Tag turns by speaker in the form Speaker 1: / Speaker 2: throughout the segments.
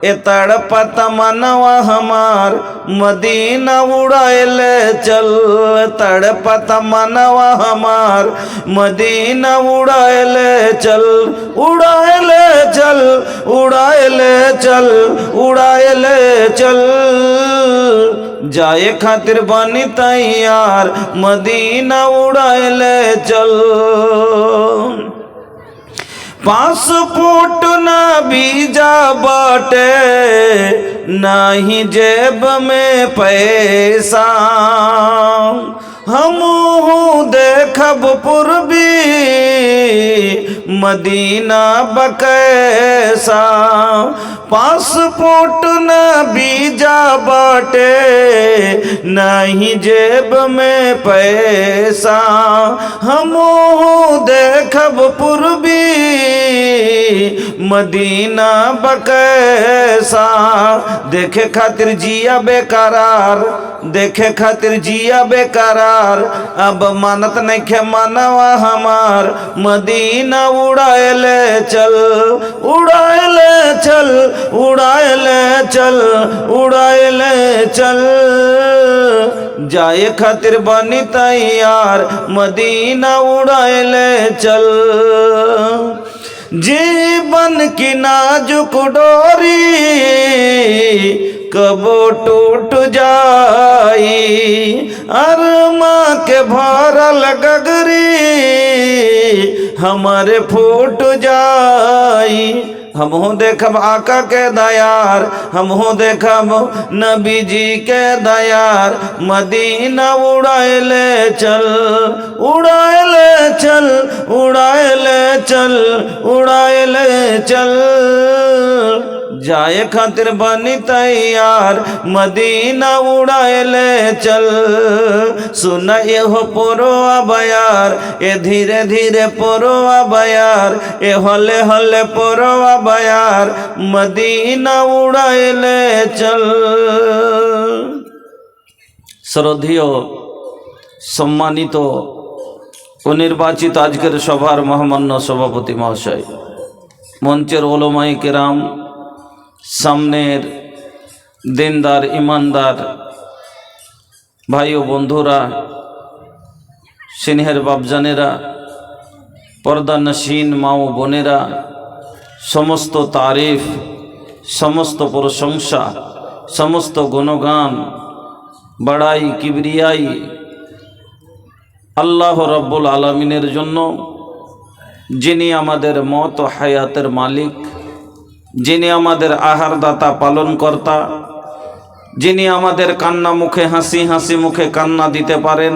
Speaker 1: ए तड़पत मनवा हमार मदीना उड़ाएले चल, तड़पत मनवा हमार मदीना उड़ाएले चल, उड़ाएले चल, उड़ाएले चल, उड़ाएले चल, जाए खातिर बनी तैयार मदीना उड़ाएले चल। पासपोर्ट ना वीजा बाटे नाही जेब में पैसा, हम देखब पूर्वी मदीना बकैसा। पासपोर्ट ना वीजा बाटे नहीं जेब में पैसा, हम देखब पूर्वी मदीना बकैसा। देखे खातिर जिया बेकरार, देखे खातिर जिया बेकरार, अब मानत नहीं खे मनवा हमार मदीना उड़ाएले चल, उड़ाएले चल, उड़ाएले चल, उड़ाएले चल, जाए खातिर बनी तैयार मदीना उड़ाएले चल। जीवन की नाजुक डोरी कबो टूट जाई, अरमा के भरल गगरी हमारे फूट जाई। हम हो देखब आका के दयार, हम हो देखब नबी जी के दयार मदीना उड़ाएले चल, उड़ाएले चल, उड़ाएले चल, उड़ाएले चल, जाए खातिर बनी तैयार मदीना उड़ाएले चल। सुन हो पोरो बयार, ए धीरे धीरे पोरो बयार, ए हले हले पोरो बयार मदीना उड़ाएले चल। শ্রদ্ধেয় সম্মানিত ও নির্বাচিত আজকের সভার মহামান্য সভাপতি মহাশয়, মঞ্চের ওলামায়ে কেরাম, সামনের দিনদার ইমানদার ভাই ও বন্ধুরা, সিনহের বাপজানেরা, পর্দা নশীন মা ও বোনেরা, সমস্ত তারিফ, সমস্ত প্রশংসা, সমস্ত গুণগান, বড়াই কিবরিয়াই আল্লাহ রব্বুল আলামিনের জন্য, যিনি আমাদের মত ও হায়াতের মালিক, যিনি আমাদের আহারদাতা পালনকর্তা, যিনি আমাদের কান্না মুখে হাসি, হাসি মুখে কান্না দিতে পারেন,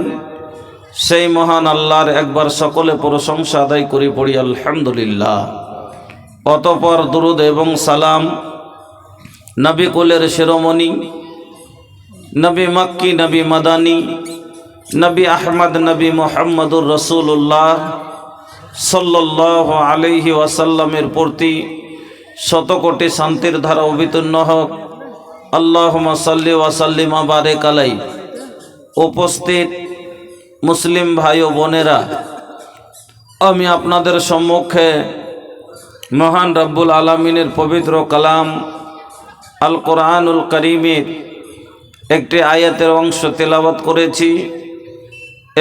Speaker 1: সেই মহান আল্লাহর একবার সকলে প্রশংসা আদায় করি পড়ি আলহামদুলিল্লাহ। অতঃপর দুরুদ এবং সালাম নবী কুলের শিরোমণি, নবী মক্কি, নবী মাদানী, নবী আহমদ, নবী মুহাম্মদুর রাসূলুল্লাহ সাল্লাল্লাহু আলাইহি ওয়াসাল্লামের প্রতি শতকোটি শান্তির ধারা অবিতীর্ণ হোক। আল্লাহুম্মা সাল্লি ওয়া সাল্লিম ওয়া বারিক আলাইহি। উপস্থিত মুসলিম ভাই ও বোনেরা, আমি আপনাদের সম্মুখে মহান রব্বুল আলামিনের পবিত্র কালাম আল কোরআনুল কারীমের একটি আয়াতের অংশ তেলাওয়াত করেছি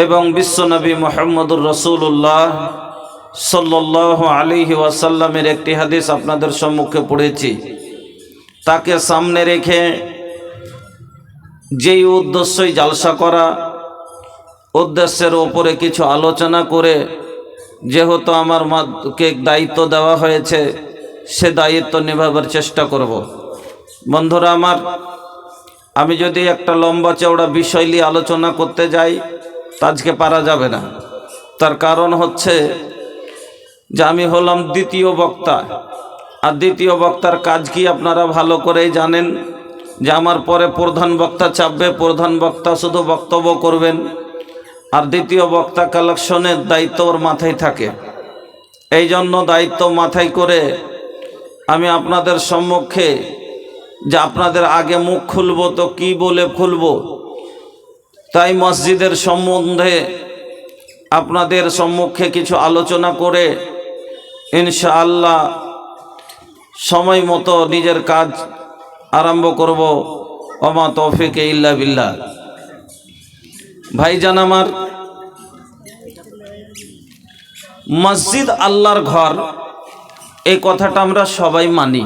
Speaker 1: এবং বিশ্বনবী মুহাম্মদুর রাসূলুল্লাহ সাল্লাল্লাহু আলাইহি ওয়াসাল্লামের একটি হাদিস আপনাদের সম্মুখে পড়েছি। তাকে সামনে রেখে যেই উদ্দেশ্যই জালসা করা, উদ্দেশ্যের ওপরে কিছু আলোচনা করে, যেহেতু আমাকে দায়িত্ব দেওয়া হয়েছে, সে দায়িত্ব নিভাবার চেষ্টা করব। বন্ধুরা আমার, আমি যদি একটা লম্বা চওড়া বিষয় নিয়ে আলোচনা করতে যাই তা আজকে পারা যাবে না। তার কারণ হচ্ছে যে আমি হলাম দ্বিতীয় বক্তা, আর দ্বিতীয় বক্তার কাজ কি আপনারা ভালো করেই জানেন, যে আমার পরে প্রধান বক্তা চাপবে, প্রধান বক্তা শুধু বক্তব্য করবেন, আর দ্বিতীয় বক্তা কালেকশনের দায়িত্ব ওর মাথায় থাকে। এই জন্য দায়িত্ব মাথায় করে আমি আপনাদের সম্মুখে যে আপনাদের আগে মুখ খুলব তো কি বলে খুলব, তাই মসজিদের সম্বন্ধে আপনাদের সম্মুখে কিছু আলোচনা করে ইনশাআল্লাহ সময় মতো নিজের কাজ আরম্ভ করব। ওমা তৌফিক ইল্লা বিল্লাহ। ভাইজান আমার, মসজিদ আল্লাহর ঘর, এই কথাটা আমরা সবাই মানি।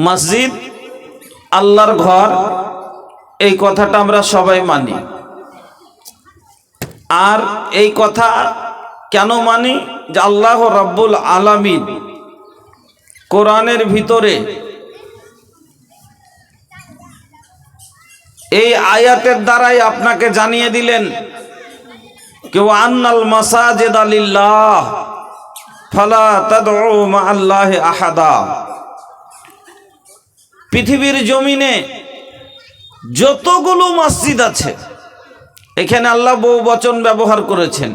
Speaker 1: মসজিদ আল্লাহর ঘর, এই কথাটা আমরা সবাই মানি। আর এই কথা কেন মানি? যে আল্লাহ রাব্বুল আলামিন কোরআনের ভিতরে এই আয়াতের দ্বারাই আপনাকে জানিয়ে দিলেন কেউ আন্নাল মাসাজিদা লিল্লাহ ফালা তাদউ মাআল্লাহি আহাদা। পৃথিবীর জমিনে যতগুলো মসজিদ আছে, এখানে আল্লাহ বহু বচন ব্যবহার করেছেন,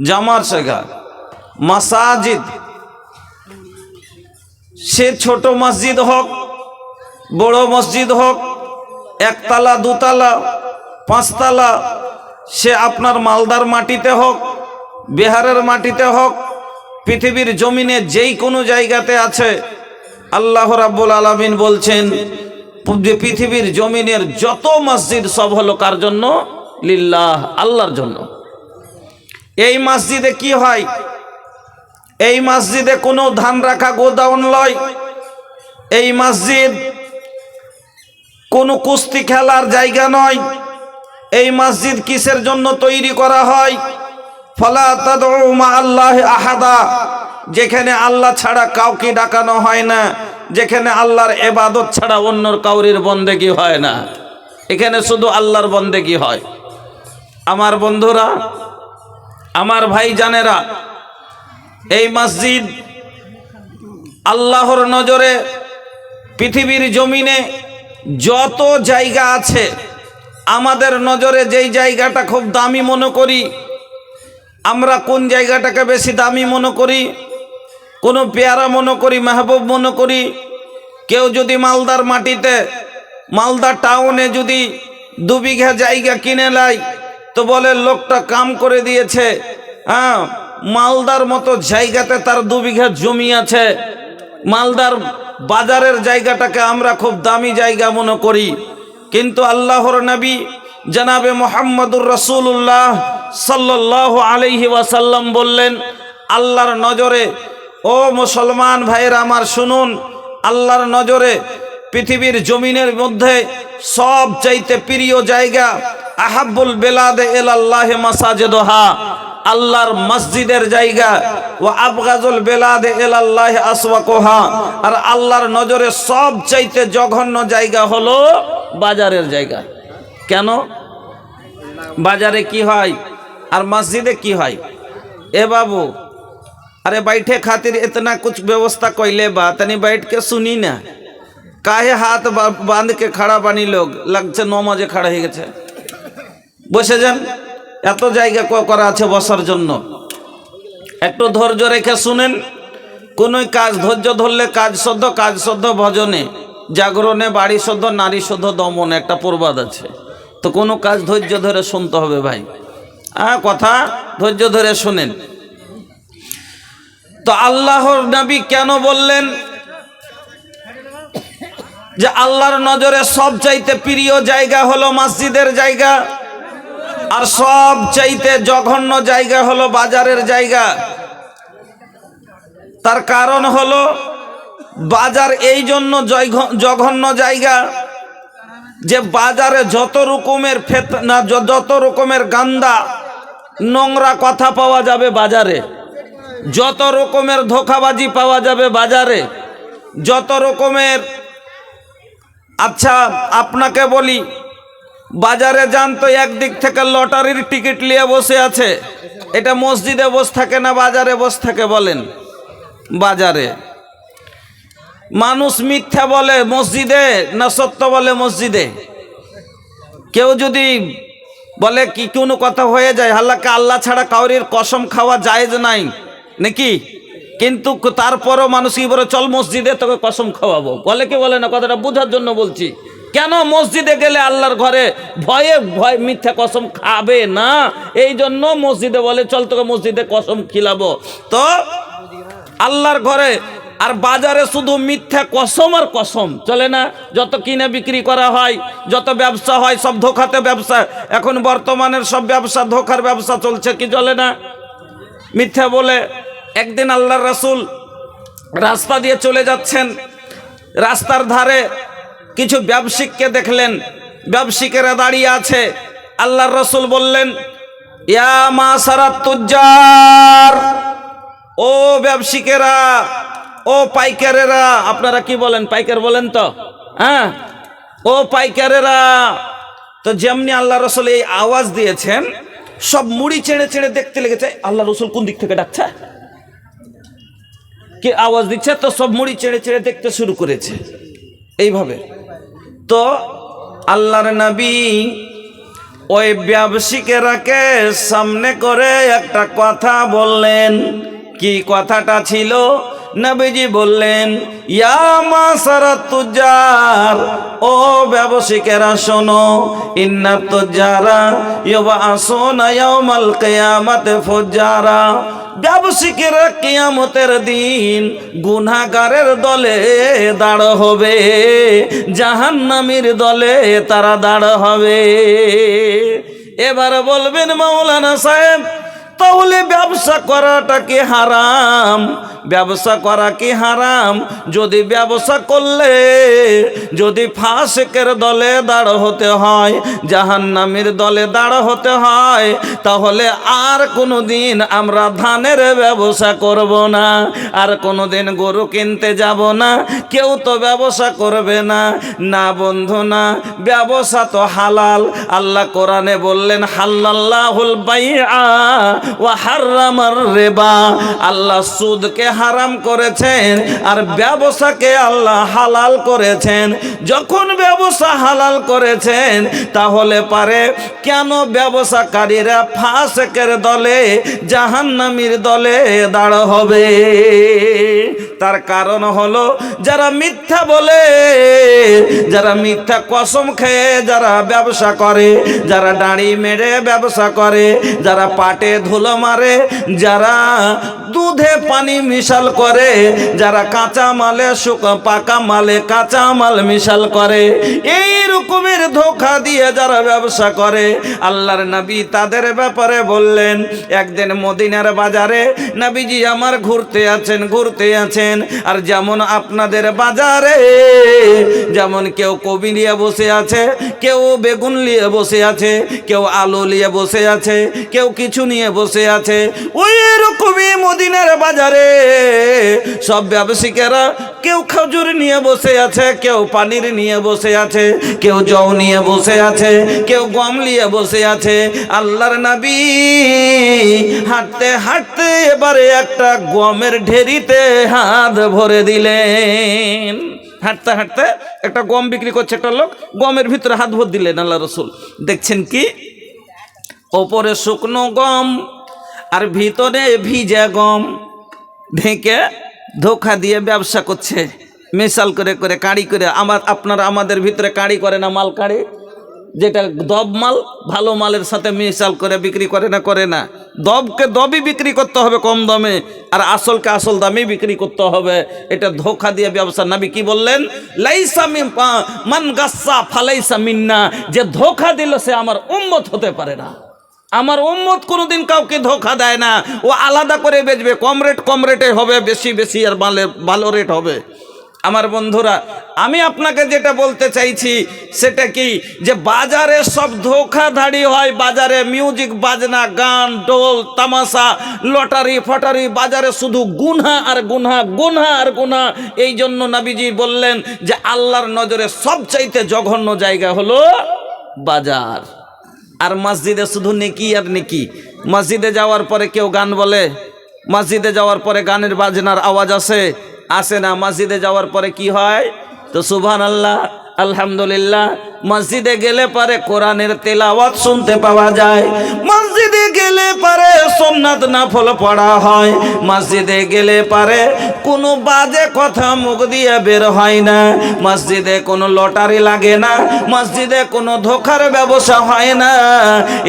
Speaker 1: জামার সেগা মাসাজিদ। সে ছোট মসজিদ হোক, বড় মসজিদ হোক, একতলা, দুতলা, পাঁচতলা, সে আপনার মালদার মাটিতে হোক, বিহারের মাটিতে হোক, পৃথিবীর জমিনে যেই কোনো জায়গাতে আছে, আল্লাহ রাব্বুল আলামিন বলছেন পৃথিবীর জমিনের যত মসজিদ সব হলো কার জন্য? লিল্লাহ, আল্লাহর জন্য। এই মসজিদে কি হয়? এই মসজিদে কোনো ধান রাখা গোডাউন নয়। এই মসজিদ কোনো কুস্তি খেলার জায়গা নয়। এই মসজিদ কিসের জন্য তৈরি করা হয়? ফালা তাদউ মাআল্লাহি আহাদা, যেখানে আল্লাহ ছাড়া কাউকে ডাকানো হয় না, যেখানে আল্লাহর ইবাদত ছাড়া অন্যর কাউরির বন্দেগী হয় না, এখানে শুধু আল্লাহর বন্দেগী হয়। আমার বন্ধুরা, আমার ভাইজানেরা, এই মসজিদ আল্লাহর নজরে পৃথিবীর জমিনে যত জায়গা আছে, আমাদের নজরে যেই জায়গাটা খুব দামি মনে করি, আমরা কোন জায়গাটাকে বেশি দামি মনে করি, কোনো পেয়ারা মনে করি, মেহবুব মনে করি? কেউ যদি মালদার মাটিতে, মালদা টাউনে যদি 2 বিঘা জায়গা কিনে নেয়, তো বলে লোকটা কাম করে দিয়েছে। হ্যাঁ, মালদার মতো জায়গাতে তার 2 বিঘা জমি আছে। মালদার বাজারের জায়গাটাকে আমরা খুব দামি জায়গা মনে করি, কিন্তু আল্লাহর নবী জনাবে মুহাম্মদুর রাসূলুল্লাহ সাল্লাল্লাহু আলাইহি ওয়াসাল্লাম বললেন, আল্লাহর নজরে, ও মুসলমান ভাইরা আমার শুনুন, আল্লাহর নজরে পৃথিবীর জমিনের মধ্যে সব চাইতে প্রিয় জায়গা, আহাব্বুল বেলাদে ইলাল্লাহি মাসাজিদুহা, আল্লাহর মসজিদের জায়গা, ওয়া আবগাজুল বেলাদে ইলাল্লাহি আসওয়াকুহা, আর আল্লাহর নজরে সব চাইতে জঘন্য জায়গা হলো বাজারের জায়গা। কেন? বাজারে কি হয় আর মসজিদে কি হয়? এ বাবু, अरे बैठे खातिर इतना कुछ व्यवस्था कैले बा, तनी बैठ के सुनी ना। काहे हाथ बांध के खड़ा बानी लोग, लगছে 9 बजे खड़ा হয়ে গেছে। বসে যান, এত জায়গা করা আছে বসার জন্য। একটু ধৈর্য রেখে শুনেন। কোন কাজ ধৈর্য ধরলে কাজ সদ্য ভজনে, জাগরণে বাড়ি সদ্য, নারী সদ্য দমনে, একটা প্রবাদ আছে। তো কোনো কাজ ধৈর্য ধরে শুনতে হবে ভাই। কথা ধৈর্য ধরে শুনেন। তো আল্লাহর নবী কেন বললেন যে আল্লাহর নজরে সব চাইতে প্রিয় জায়গা হলো মসজিদের জায়গা, আর সব চাইতে জঘন্য জায়গা হলো বাজারের জায়গা? তার কারণ হলো, বাজার এই জন্য জঘন্য জায়গা যে বাজারে যত রকমের ফিতনা, যত রকমের গান্দা নোংরা কথা পাওয়া যাবে বাজারে, যত রকমের ধোঁকাবাজি পাওয়া যাবে বাজারে, যত রকমের। আচ্ছা আপনাকে বলি, বাজারে যান তো একদিক থেকে লটারির টিকিট নিয়ে বসে আছে, এটা মসজিদে বসে থাকে না বাজারে বসে থাকে বলেন? বাজারে। মানুষ মিথ্যা বলে মসজিদে না সত্য বলে মসজিদে? কেউ যদি বলে কি কোনো কথা হয়ে যায়, হালাকে আল্লাহ ছাড়া কাউরির কসম খাওয়া জায়েজ নাই নাকি, কিন্তু তারপরও মানুষ কি বলে, চল মসজিদে তোকে কসম খাওয়াবো, বলে কি বলে না? কথাটা বোঝার জন্য বলছি। কেন? মসজিদে গেলে আল্লাহর ঘরে ভয় মিথ্যা কসম খাবে না, এই জন্য মসজিদে বলে চল তোকে মসজিদে কসম খিলাবো। তো আল্লাহর ঘরে আর বাজারে শুধু মিথ্যা কসম আর কসম চলে না। যত কিনে বিক্রি করা হয়, যত ব্যবসা হয়, সব ধোঁকাতে ব্যবসা। এখন বর্তমানের সব ব্যবসা ধোঁকার ব্যবসা চলছে, কি চলে না? মিথ্যা বলে। একদিন আল্লাহর রাসূল রাস্তা দিয়ে চলে যাচ্ছেন, রাস্তার ধারে কিছু ব্যবসায়ীকে দেখলেন, ব্যবসায়ীরা দাঁড়িয়ে আছে। আল্লাহর রাসূল বললেন, ইয়া মাসারাত তুজ্জার, ও ব্যবসায়ীরা, ও পাইকারেরা। আপনারা কি বলেন? পাইকার বলেন তো? হ্যাঁ, ও পাইকারেরা। তো যেমনি আল্লাহ রাসূল এই আওয়াজ দিয়েছেন, সব মুড়ি চেড়ে চেড়ে দেখতে লেগেছে আল্লাহ রাসূল কোন দিক থেকে ডাকছে, কি আওয়াজ দিচ্ছে। তো সব মুড়ি চেড়ে চেড়ে দেখতে শুরু করেছে এইভাবে। তো আল্লাহর নবী ওই ব্যবসায়ীকে সামনে করে একটা কথা বললেন। কি কথাটা ছিল? নবীজি বললেন, ইয়া মাসারাত তুজ্জার, ও ব্যবসায়ীরা শোনো, ইন্নাত তুজ্জারা ইউবাসুনা ইয়াউমাল কিয়ামাতি ফুজ্জারা। ব্যবসায়ীরা কিয়ামতের দিন গুনাহগারের দলে দাঁড় হবে, জাহান্নামীর দলে তারা দাঁড় হবে। এবার বলবেন মাওলানা সাহেব, তাহলে ব্যবসা করাটা কি হারাম? ব্যবসা করা কি হারাম? যদি ব্যবসা করলে যদি ফাসিকের দলে দাঁড় হতে হয়, জাহান্নামীর দলে দাঁড় হতে হয়, তাহলে আর কোনো দিন আমরা ধানের ব্যবসা করব না, আর কোনো দিন গরু কিনতে যাব না, কেউ তো ব্যবসা করবে না। না বন্ধু না, ব্যবসা তো হালাল। আল্লাহ কোরআনে বললেন, হাল্লাল্লাহুল বাইআ ওয়া হাররামার রিবা। আল্লাহ সুদকে হারাম করেছেন আর ব্যবসাকে আল্লাহ হালাল করেছেন। যখন ব্যবসা হালাল করেছেন, তাহলে পারে কেন ব্যবসাকারীরা ফাসিকের দলে, জাহান্নামীর দলে দাঁড় হবে? তার কারণ হলো, যারা মিথ্যা বলে, যারা মিথ্যা কসম খেয়ে যারা ব্যবসা করে, যারা দাড়ি মেরে ব্যবসা করে, যারা পাটে ধুলো মারে, যারা দুধে পানি মিশাল করে, যারা কাঁচা মালে পাকা মালে কাঁচা মাল মিশাল করে, এই রকমের ধোঁকা দিয়ে যারা ব্যবসা করে, আল্লাহর নবী তাদের ব্যাপারে বললেন। একদিন মদিনার বাজারে নবীজি আমার ঘুরতে আছেন, আর যেমন আপনাদের বাজারে যেমন কেউ কবি নিয়ে বসে আছে, কেউ বেগুন নিয়ে বসে আছে, কেউ আলু নিয়ে বসে আছে, কেউ কিছু নিয়ে বসে আছে, ওই রকমই মদিনার বাজারে সব ব্যবসায়ীরা কেউ খেজুর নিয়ে বসে আছে, কেউ পানির নিয়ে বসে আছে, কেউ জও নিয়ে বসে আছে, কেউ গম নিয়ে বসে আছে। আল্লাহর নবী হাঁটতে হাঁটতে এবারে একটা গমের ঢেরিতে হাত ভরে দিলেন। হাঁটতে হাঁটতে একটা গম বিক্রি করছে একটা লোক, গমের ভিতরে হাত ভরে দিলেন আল্লাহ রাসূল। দেখছেন কি, ওপরে শুকনো গম আর ভিতরে ভিজা গম ঢেকে ধোঁকা দিয়ে ব্যবসা করছে, মিশাল করে করে কাঁড়ি করে। আপনারা আমাদের ভিতরে কাঁড়ি করে না, মাল কাঁড়ি, যেটা দব মাল ভালো মালের সাথে মিশাল করে বিক্রি করে না, করে না। দবকে দবই বিক্রি করতে হবে কম দামে, আর আসলকে আসল দামে বিক্রি করতে হবে। এটা ধোঁকা দিয়ে ব্যবসা। নবী কি বললেন? লাইসা মান গাসসা ফালাইসা মিন্না। যে ধোঁকা দিল সে আমার উম্মত হতে পারে না। আমার উম্মত কোনোদিন কাউকে ধোঁকা দেয় না। ও আলাদা করে বেচবে, কম রেটে হবে, বেশি আর ভালো রেট হবে। আমার বন্ধুরা, আমি আপনাকে যেটা বলতে চাইছি সেটা কি, যে বাজারে সব ধোঁকাধাড়ি হয়। বাজারে মিউজিক বাজনা, গান, ডোল, তামাশা, লটারি ফটারি, বাজারে শুধু গুনাহ আর গুনাহ, গুনাহ আর গুনাহ। এই জন্য নবীজি বললেন যে আল্লাহর নজরে সবচাইতে জঘন্য জায়গা হলো বাজার। আর মসজিদে শুধু নেকি আর নেকি। মসজিদে যাওয়ার পরে কেউ গান বলে, মসজিদে যাওয়ার পরে গানের বাজনার আওয়াজ আসে না। মসজিদে যাওয়ার পরে কি হয়? তো সুবহানাল্লাহ, আলহামদুলিল্লাহ। মসজিদে গেলে পরে কোরআনের তেলাওয়াত শুনতে পাওয়া যায়। মসজিদে গেলে পারে সুন্নাত নফল পড়া হয়, মসজিদে গেলে পারে কোনো বাজে কথা মুখ দিয়ে বের হয় না, মসজিদে কোনো লটারি লাগে না, মসজিদে কোনো ধোকার ব্যবসা হয় না।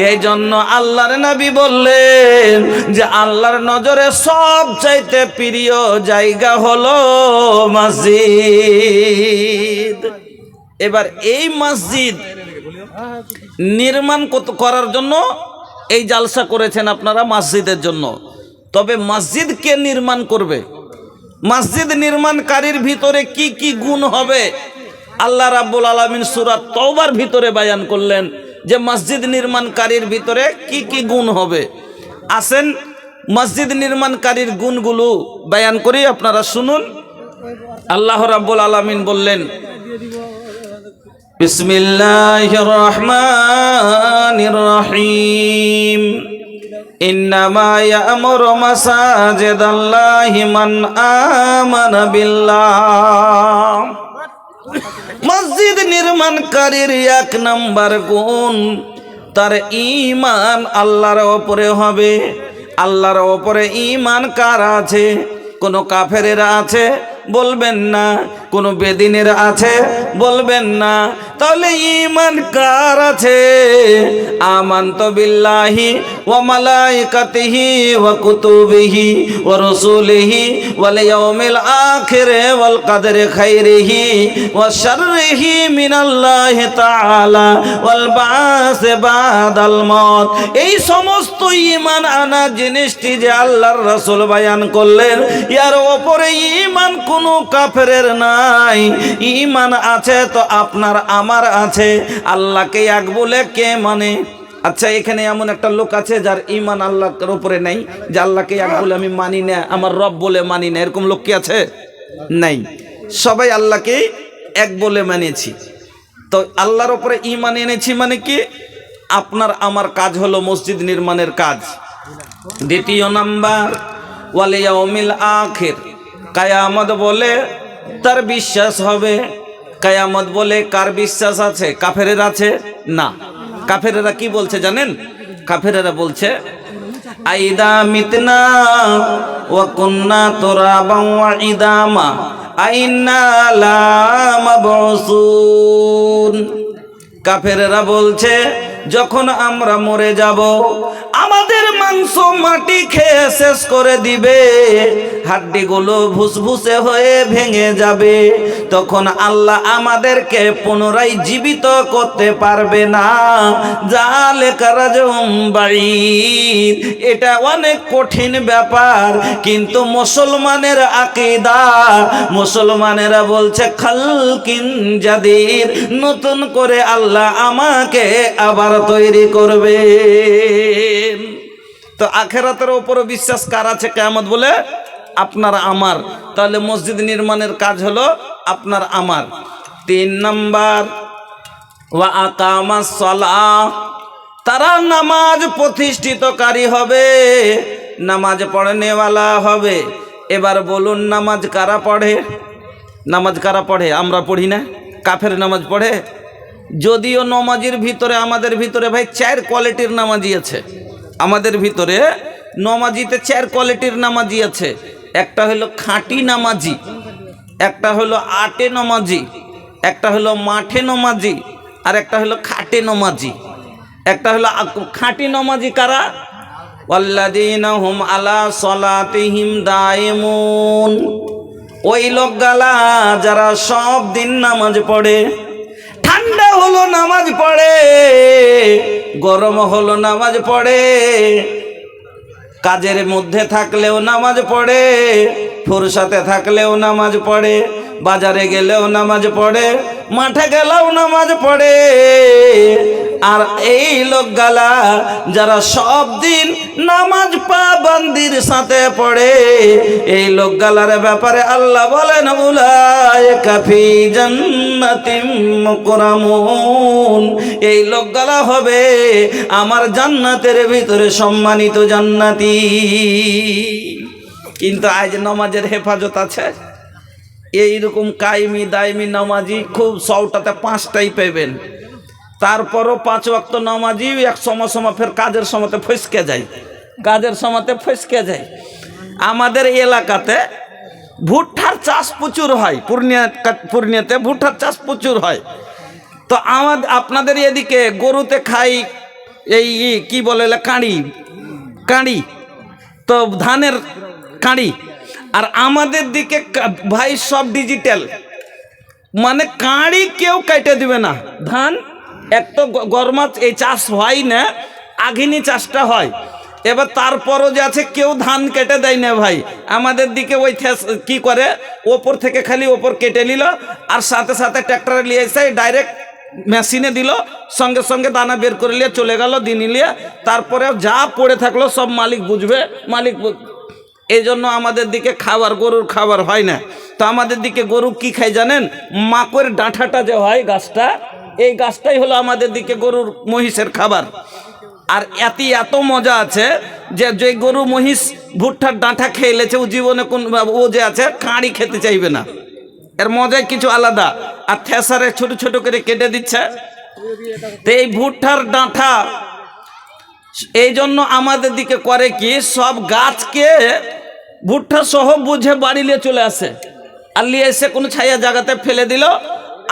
Speaker 1: এই জন্য আল্লাহর নবী বললেন যে আল্লাহর নজরে সবচাইতে প্রিয় জায়গা হলো মসজিদ। এবার এই মসজিদ নির্মাণ করার জন্য এই জালসা করেছেন আপনারা মসজিদের জন্য। তবে মসজিদ কে নির্মাণ করবে, মসজিদ নির্মাণকারীর ভিতরে কি কি গুণ হবে আল্লাহ রাব্বুল আলামিন সূরা তওবার ভিতরে বয়ান করলেন যে মসজিদ নির্মাণকারীর ভিতরে কি কি গুণ হবে। আসেন মসজিদ নির্মাণকারীর গুণগুলো বয়ান করি, আপনারা শুনুন। আল্লাহ রাব্বুল আলামিন বললেন, বিসমিল্লাহির রহমানির রহিম, ইন্নামা ইয়ামুরু মাসাজিদাল্লাহি মান আমানা বিল্লাহ। মসজিদ নির্মাণকারীর এক নাম্বার গুণ তার ঈমান আল্লাহর ওপরে হবে। আল্লাহর ওপরে ঈমান কার আছে? কোনো কাফেরের আছে বলবেন না, কোনো বেদিনের আছে বলবেন না, তাহলে ঈমান কার আছে? আমানতু বিল্লাহি ওয়া মালাইকাতিহি ওয়া কুতুবিহি ওয়া রাসূলিহি ওয়াল ইয়াউমিল আখির ওয়াল কদরি খাইরিহি ওয়া শাররিহি মিনাল্লাহি তাআলা ওয়াল বাস বাদাল মউত। এই সমস্ত ঈমান আনা জিনিসটি যে আল্লাহর রাসূল বয়ান করলেন, এর উপরে ঈমান কোনো কাফেরের নাই। ঈমান আছে তো আপনার আমার আছে। আল্লাহকে এক বলে কে মানে? আচ্ছা, এখানে এমন একটা লোক আছে যার ঈমান আল্লাহর উপরে নাই, যে আল্লাহকে এক বলে আমি মানি না, আমার রব বলে মানি না, এরকম লোক কি আছে? নাই। সবাই আল্লাহকে এক বলে মানেছি। তো আল্লাহর উপরে ঈমান এনেছি মানে কি? আপনার আমার কাজ হলো মসজিদ নির্মাণের কাজ। দ্বিতীয় নাম্বার, ওয়াল ইয়াউমিল আখির, কিয়ামত বলে তার বিশ্বাস হবে। কিয়ামত বলে কার বিশ্বাস আছে? কাফেরের আছে না। কাফেরেরা কি বলছে জানেন? কাফেরেরা বলছে আইদা মিতনা ওয়া কুন্না তুরাবান ওয়া ইদামা আইন্না লা মাবউসুন। কাফেরেরা বলছে যখন আমরা মরে যাব, আমাদের মাংস মাটি খেয়ে শেষ করে দিবে, হাড্ডিগুলো ভুসভুসে হয়ে ভেঙে যাবে, তখন আল্লাহ আমাদেরকে পুনরায় জীবিত করতে পারবে না। যালিকা রাজউম বাঈদ, এটা অনেক কঠিন ব্যাপার, কিন্তু মুসলমানের আকীদা, মুসলমানেরা বলছে খালকিন জাদীদ, নতুন করে আল্লাহ আমাকে আবার তৈরি করবে। তো আখিরাতের উপরে বিশ্বাস কার আছে? কিয়ামত বলে আপনার আমার। তাহলে মসজিদ নির্মাণের কাজ হলো আপনার আমার। 3 নাম্বার, ওয়া আকামাস সালাহ, তারা নামাজ প্রতিষ্ঠিতকারী হবে, নামাজ পড়নেওয়ালা হবে। এবার বলুন, নামাজ কারা পড়ে? নামাজ কারা পড়ে? আমরা পড়ি না? কাফের নামাজ পড়ে? যদিও নামাজের ভিতরে আমাদের ভিতরে ভাই 4 কোয়ালিটির নামাজি আছে। আমাদের ভিতরে নামাজিতে 4 কোয়ালিটির নামাজি আছে। একটা হলো খাঁটি নামাজি, একটা হলো আটে নামাজি, একটা হলো মাঠে নামাজি, আর একটা হলো খাটে নামাজি। একটা হলো খাঁটি নামাজি কারা? ওয়াল্লাযীনা হুম আলা সালাতিহিম দায়িমুন, ওই লোকগুলা যারা সব দিন নামাজ পড়ে। ঠান্ডা হলো নামাজ পড়ে, গরম হলো নামাজ পড়ে, কাজের মধ্যে থাকলেও নামাজ পড়ে, ফুরসাতে থাকলেও নামাজ পড়ে, বাজারে গেলেও নামাজ পড়ে, মাঠে গেলেও নামাজ পড়ে। আর এই লোকগুলা যারা সব দিন নামাজ পাবন্দির সাথে পড়ে, এই লোকগুলার ব্যাপারে আল্লাহ বলেন উলাইকা ফি জান্নাতিম মুকরামুন, এই লোকগুলা হবে আমার জান্নাতের ভিতরে সম্মানিত জান্নাতি। কিন্তু আজ নামাজের হেফাজত আছে? এইরকম কায়েমি দায়েমি নামাজি খুব 100টাতে 5টাই পাবেন। তারপরও 5 ওয়াক্ত নামাজি এক সময় ফের কাজের সময়তে ফসকে যায়, কাজের সময়তে ফসকে যায়। আমাদের এলাকাতে ভুট্টার চাষ প্রচুর হয়, পূর্ণিয়াতে ভুট্টার চাষ প্রচুর হয়। তো আপনাদের এদিকে গরুতে খাই এই কি বলে কাঁড়ি, তো ধানের কাঁড়ি। আর আমাদের দিকে ভাই সব ডিজিটাল, মানে কাঁড়ি কেউ কেটে দিবে না। ধান এক তো গরমা এই চাষ হয় না, আঘিনী চাষটা হয়। এবার তারপরও যে আছে কেউ ধান কেটে দেয় না ভাই। আমাদের দিকে ওই কি করে, ওপর থেকে খালি ওপর কেটে নিল, আর সাথে সাথে ট্র্যাক্টরে নিয়ে এসে ডাইরেক্ট মেশিনে দিল, সঙ্গে সঙ্গে দানা বের করে নিয়ে চলে গেল দিন নিয়ে। তারপরে যা পড়ে থাকলো সব মালিক বুঝবে, এই জন্য আমাদের দিকে গরুর খাবার হয় না। তো আমাদের দিকে গরু কি খায় জানেন? মাকড় ডাঁঠাটা যে হয় গাছটা, এই গাছটাই হলো আমাদের দিকে গরুর মহিষের খাবার। আর এত মজা আছে যে গরু মহিষ ভুট্টার ডাঁটা খেয়েছে, ও জীবনে ও যে আছে কাঁড়ি খেতে চাইবে না। এর মজাই কিছু আলাদা। আর থেসারে ছোট ছোট করে কেটে দিচ্ছে। তো এই ভুট্টার ডাঁটা এই জন্য আমাদের দিকে করে কি, সব গাছকে ভুট্টা সহ বুঝে বাড়ি নিয়ে চলে আসে, আর নিয়ে এসে কোনো ছায়া জায়গাতে ফেলে দিল,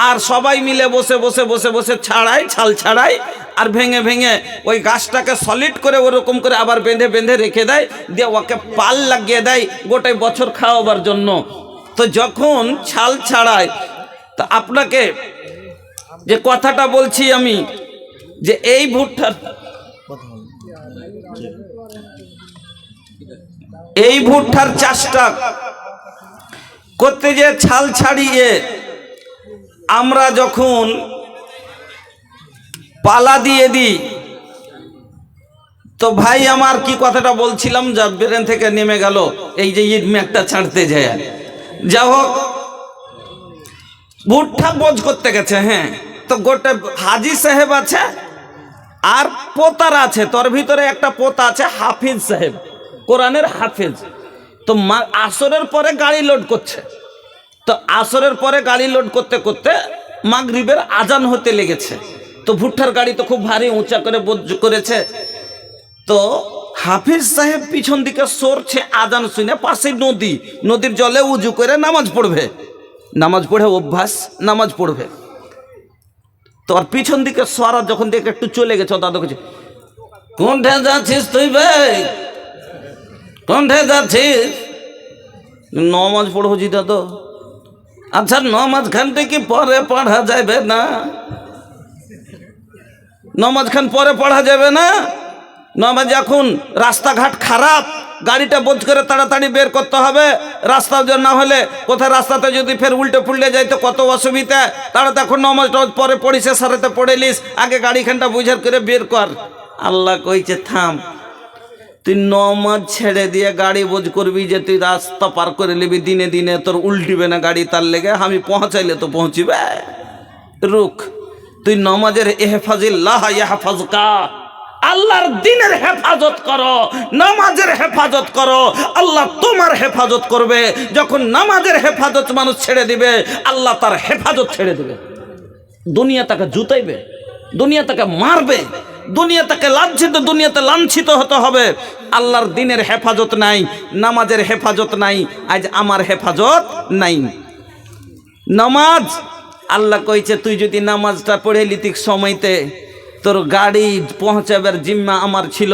Speaker 1: আর সবাই মিলে বসে বসে বসে বসে ছাল ছাড়াই, আর ভেঙে ভেঙে ওই গাছটাকে সলিড করে ওরকম করে আবার বেঁধে বেঁধে রেখে দেয়, দিয়ে ওকে পাল লাগিয়ে দেয় গোটাই বছর খাওয়াবার জন্য। তো যখন ছাল ছাড়ায়, তা আপনাকে যে কথাটা বলছি আমি, যে এই ভুট্টার চাষটা করতে যে ছাল ছাড়িয়ে আমরা যখন পালা দিয়ে দিই, তো ভাই আমার কি কথাটা বলছিলাম যা ব্রেন থেকে নেমে গেল, এই যে ইট মেঘটা ছাড়তে যায়। যা হোক, ভুট্টা বোঝ করতে গেছে। হ্যাঁ, তো গোটা হাজি সাহেব আছে আর পোতার আছে, তোর ভিতরে একটা পোতা আছে হাফিজ সাহেব, কোরআনের হাফিজ। তো আসরের পরে গাড়ি লোড করছে। তো আসরের পরে গাড়ি লোড করতে করতে মাগরিবের আজান হতে লেগেছে। তো ভুট্টার গাড়ি তো খুব ভারী উঁচা করে করেছে। তো হাফিজ সাহেব পিছন দিকে সরছে আজান শুনে, পাশে নদীর জলে উজু করে নামাজ পড়ে অভ্যাস, নামাজ পড়বে। তো আর পিছন দিকে সরা যখন দেখে একটু চলে গেছে, দাদা কাছে, কোনঠে যাচ্ছিস তুই ভাই, কোনঠে যাচ্ছিস? নামাজ পড়ছি দাদা। আচ্ছা, নামাজ খানটা কি পরে পড়া যাবে না? নামাজ খান পরে পড়া যাবে না? নামাজ এখন রাস্তাঘাট খারাপ, গাড়িটা বোঝ করে তাড়াতাড়ি বের করতে হবে। রাস্তা না হলে কোথায় রাস্তাতে যদি ফের উল্টে ফুলটে যায় তো কত অসুবিধা। তারা তখন নামাজ পরে পড়িস, সারাতে পড়েলিস, আগে গাড়িখানটা বুঝার করে বের কর। আল্লাহ কইছে থাম, তুই নামাজ ছেড়ে দিয়ে গাড়ি বোঝ করবি যে তুই রাস্তা পার করে নিবি, দিনে দিনে তোর উল্টিবে না গাড়ি, তার লেগে আমি পৌঁছাইলে তো পৌঁছিবে। রুখ, তুই নামাজের ইহফাজিল্লাহ ইয়াহফাজকা, আল্লাহর দ্বীনের হেফাজত করো, নামাজের হেফাজত করো, আল্লাহ তোমার হেফাজত করবে। যখন নামাজের হেফাজত মানুষ ছেড়ে দিবে, আল্লাহ তার হেফাজত ছেড়ে দিবে। দুনিয়া তাকে জুতাইবে, দুনিয়া তাকে মারবে, দুনিয়া তাকে দুনিয়াতে লাঞ্ছিত হতে হবে। আল্লাহর দ্বীনের হেফাজত নাই, নামাজের হেফাজত নাই, আজ আমার হেফাজত নাই। নামাজ আল্লাহ কইছে, তুই যদি নামাজটা পড়ে লিতিক সময়তে, তোর গাড়ি পৌঁছাবার জিম্মা আমার ছিল,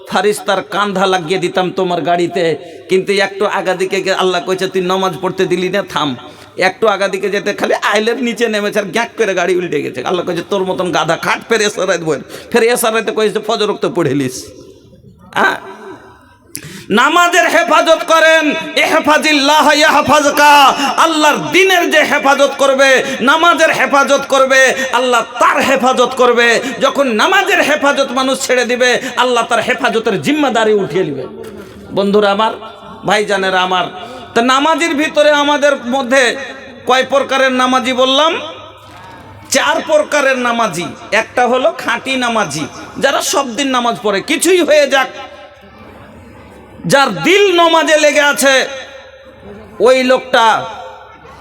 Speaker 1: ফারিস্তার কান্ধা লাগিয়ে দিতাম তোমার গাড়িতে। কিন্তু একটু আগা দিকে আল্লাহ কইছে তুই নামাজ পড়তে দিলি না, থাম। একটু আগা দিকে যেতে খালি আইলের নিচে নেমেছে, আর গ্যাক করে গাড়ি উল্টে গেছে। আল্লাহ কইছে তোর মতন গাধা খাট, ফের এসরাইতে বই, ফের এসরাইতে কইছে ফজর ওয়াক্ত পড়েলিস। হ্যাঁ, নামাজের হেফাজত করেন, ইহফাজিল্লাহ ইয়াহফাজকা, আল্লাহর দ্বীনের যে হেফাজত করবে, নামাজের হেফাজত করবে, আল্লাহ তার হেফাজত করবে। যখন নামাজের হেফাজত মানুষ ছেড়ে দিবে, আল্লাহ তার হেফাজতের জিম্মাদারি উঠিয়ে নেবে। বন্ধুরা আমার, ভাইজানেরা আমার, তা নামাজের ভিতরে আমাদের মধ্যে কয় প্রকারের নামাজি বললাম? 4 প্রকারের নামাজি। একটা হলো খাঁটি নামাজি, যারা সব দিন নামাজ পড়ে, কিছুই হয়ে যাক, যার দিল নামাজে লেগে আছে, ওই লোকটা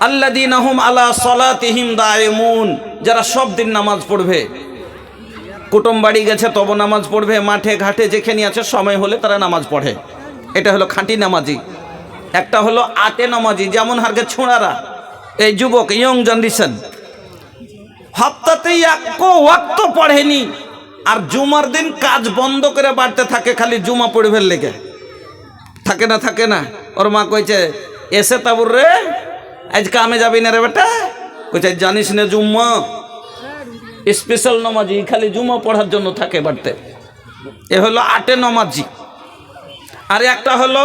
Speaker 1: আল্লাযীনা হুম আলা সালাতিহিম দায়িমুন, যারা সব দিন নামাজ পড়বে। কুটুম বাড়ি গেছে তবে নামাজ পড়বে, মাঠে ঘাটে যেখানে আছে সময় হলে তারা নামাজ পড়ে। এটা হলো খাঁটি নামাজি। একটা হলো আটে নামাজি, যেমন হারকে ছোঁড়ারা, এই যুবক ইয়ং জেনারেশন হপ্তাতেই এক ওয়াক্ত পড়েনি, আর জুমার দিন কাজ বন্ধ করে বাড়তে থাকে খালি জুমা পড়বে লেগে। থাকে না থাকে না? ওর মা কইছে এসে তাবুর রে আজ কামে যাবি না রে বেটা? কইছে জানিস না জুম্মা স্পেশাল নামাজি, খালি জুমা পড়ার জন্য থাকে বাড়তে। এ হলো আটে নামাজি। আর একটা হলো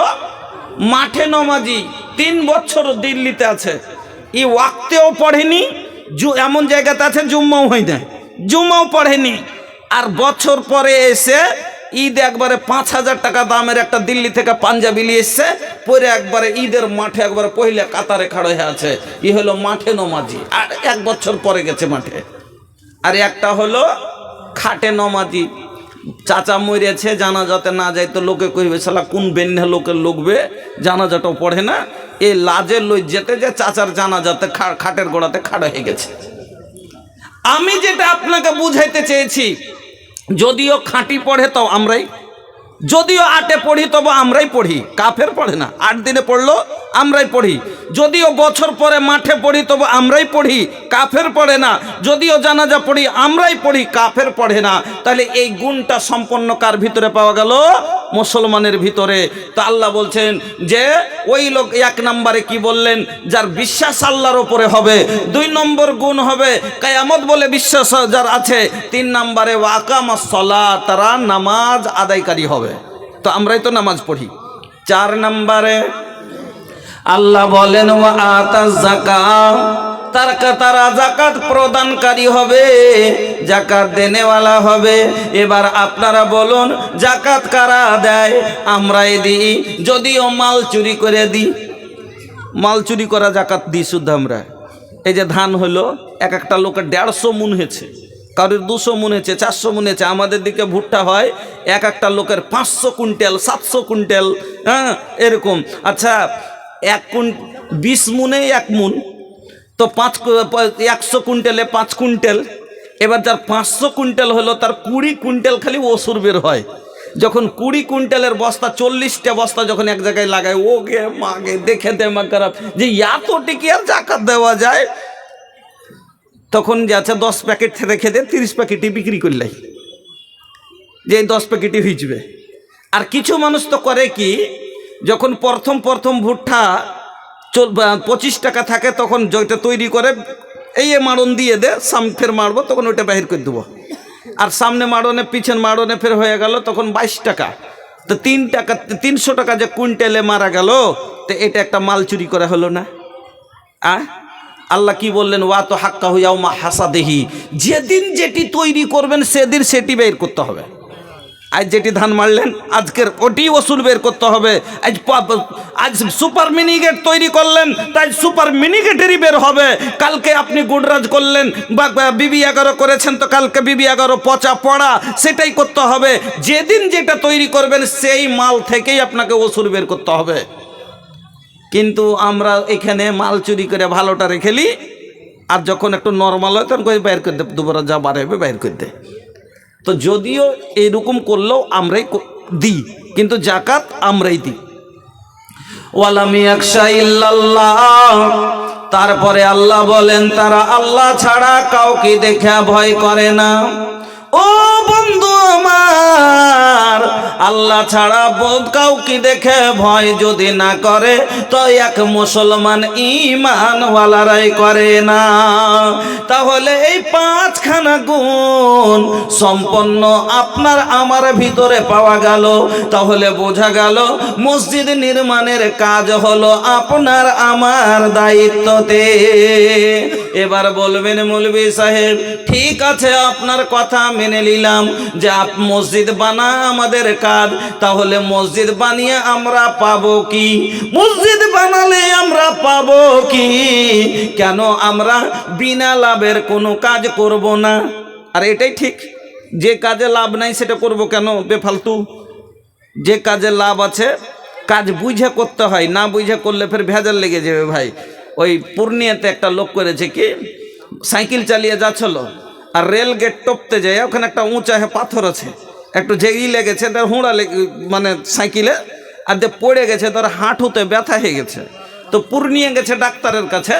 Speaker 1: মাঠে নামাজি, 3 বছর দিল্লিতে আছে, ই ওয়াক্তেও পড়েনি, এমন জায়গাতে আছে জুম্মাও হয় না, জুম্মাও পড়েনি। আর বছর পরে এসে ঈদ একবারে 5,000 টাকা দামের একটা দিল্লি থেকে পাঞ্জাবি নিয়ে এসছে, পরে একবারে ঈদের মাঠে একবারে পহিলা কাতারে খাড়ো হয়ে আছে। ই হলো মাঠে নমাজি, আর 1 বছর পরে গেছে মাঠে। আর একটা হলো খাটে নমাজি, চাচা মরেছে জানাজাতে না যাই তো লোকে কইবে শালা কোন বেন্যা লোকের লোকবে, জানাজাটাও পড়ে না, এই লাজের লই যেতে যে চাচার জানাজাতে খাটের গোড়াতে খাড়ো হয়ে গেছে। আমি যেটা আপনাকে বুঝাইতে চেয়েছি, যদিও খাঁটি পড়ে তো আমরাই, যদিও আটে পড়ি তবে আমরাই পড়ি, কাফের পড়ে না। 8 দিনে পড়লো আমরাই পড়ি। যদিও বছর পরে মাঠে পড়ি তবে আমরাই পড়ি, কাফের পড়ে না। যদিও জানাজা পড়ি আমরাই পড়ি, কাফের পড়ে না। তাহলে এই গুণটা সম্পন্ন কার ভিতরে পাওয়া গেল? মুসলমানের ভিতরে। তো আল্লাহ বলছেন যে ওই লোক 1 নম্বরে কি বললেন? যার বিশ্বাস আল্লাহর ওপরে হবে। 2 নম্বর গুণ হবে কিয়ামত বলে বিশ্বাস যার আছে। 3 নম্বরে ওয়াকামাস সালাত, তারা নামাজ আদায়কারী হবে। তো আমরাই তো নামাজ পড়ি। 4 নম্বরে আল্লাহ বলেন ওয়া আতাজ যাকাত, তারা যাকাত প্রদানকারী হবে, যাকাত দেনেওয়ালা হবে। এবার আপনারা বলুন যাকাত কারা দেয়? আমরাই দিই, যদিও মাল চুরি করে দিই। মাল চুরি করা যাকাত দিই শুদ্ধ আমরা। এই যে ধান হলো, এক একটা লোকের 150 মুন হয়েছে, কারোর 200 মুন হয়েছে, 400 মুন হয়েছে। আমাদের দিকে ভুট্টা হয় এক একটা লোকের 500 কুইন্টাল 700 কুইন্টাল, হ্যাঁ এরকম। আচ্ছা 20 মুনে 1 মুন, তো 100 কুইন্টালে 5 কুইন্টাল। এবার যার 500 কুইন্টাল হলো তার 20 কুইন্টাল খালি ওসুর বের হয়। যখন 20 কুইন্টালের বস্তা 40টা বস্তা যখন এক জায়গায় লাগায়, ওকে মাগে দেখে দেমা খারাপ যে এত টিকি আর জাকাত দেওয়া যায়। তখন যাচ্ছে 10 প্যাকেট রেখে দিয়ে 30 প্যাকেটই বিক্রি করলে যে 10 প্যাকেটই ভিজবে। আর কিছু মানুষ তো করে কি, যখন প্রথম ভুট্টা 25 টাকা থাকে তখন যেটা তৈরি করে এই মাড়ন দিয়ে দে, ফের মারবো তখন ওইটা বাহির করে দেবো। আর সামনে মাড়নে পিছন মাড়নে ফের হয়ে গেল তখন 22 টাকা। তো 300 টাকা যে কুইন্টালে মারা গেল, তো এটা একটা মাল চুরি করা হলো না? আল্লাহ কি বললেন? ওয়া তো হাক্কা হুয়াউমা হাসাদেহি, যেদিন যেটি তৈরি করবেন সেদিন সেটি বের করতে হবে। আজ যেটি ধান মারলেন আজকের ওটি ওসুল বের করতে হবে। আজ সুপার মিনিগেট তৈরি করলেন, তাই সুপার মিনিগেটেরই বের হবে। কালকে আপনি গুডরাজ করলেন বা BB11 করেছেন, তো কালকে BB11 পচা পড়া সেটাই করতে হবে। যেদিন যেটা তৈরি করবেন সেই মাল থেকেই আপনাকে ওসুল বের করতে হবে। কিন্তু আমরা এখানে মাল চুরি করে ভালোটা রেখে নিই, আর যখন একটু নর্মাল হয় তখন বাইর করে দে, দুবার যা বাড়াবে বাইর করে দে। তো যদিও এইরকম করলেও আমরাই দিই, কিন্তু জাকাত আমরাই দিই। ওয়ালাম ইয়াখশা ইল্লাল্লাহ, তারপরে আল্লাহ বলেন তারা আল্লাহ ছাড়া কাউকে দেখে ভয় করে না। ও বন্ধু আমার, আল্লাহ ছাড়া বোধ কাউকে দেখে ভয় যদি না করে তো এক মুসলমান ঈমানওয়ালারাই করে না। তাহলে এই 5খানা গুণ সম্পন্ন আপনার আমার ভিতরে পাওয়া গেল। তাহলে বোঝা গেল মসজিদ নির্মাণের কাজ হলো আপনার আমার দায়িত্বতে। এবার বলবেন মৌলভী সাহেব ঠিক আছে আপনার কথা মেনে নিলাম যে মসজিদ বানা আমাদের কাজ, তাহলে মসজিদ বানিয়ে আমরা পাবো কি? মসজিদ বানালে আমরা পাবো কি? কেন আমরা বিনা লাভের কোনো কাজ করব না? আর এটাই ঠিক, যে কাজে লাভ নাই সেটা করব কেন বেফালতু? যে কাজে লাভ আছে কাজ বুঝে করতে হয়, না বুঝে করলে ফের ভেজাল লেগে যাবে ভাই। ওই পূর্ণিয়াতে একটা লোক করেছে কি, সাইকেল চালিয়ে যাচ্ছিল, আর রেল গেট টপতে যায়, ওখানে একটা উঁচা পাথর আছে, একটু জেগি লেগেছে, তার হুঁড়া মানে সাইকেলে, আর যে পড়ে গেছে তার হাঁটুতে ব্যথা হয়ে গেছে। তো पूर्णिया গেছে ডাক্তারের কাছে।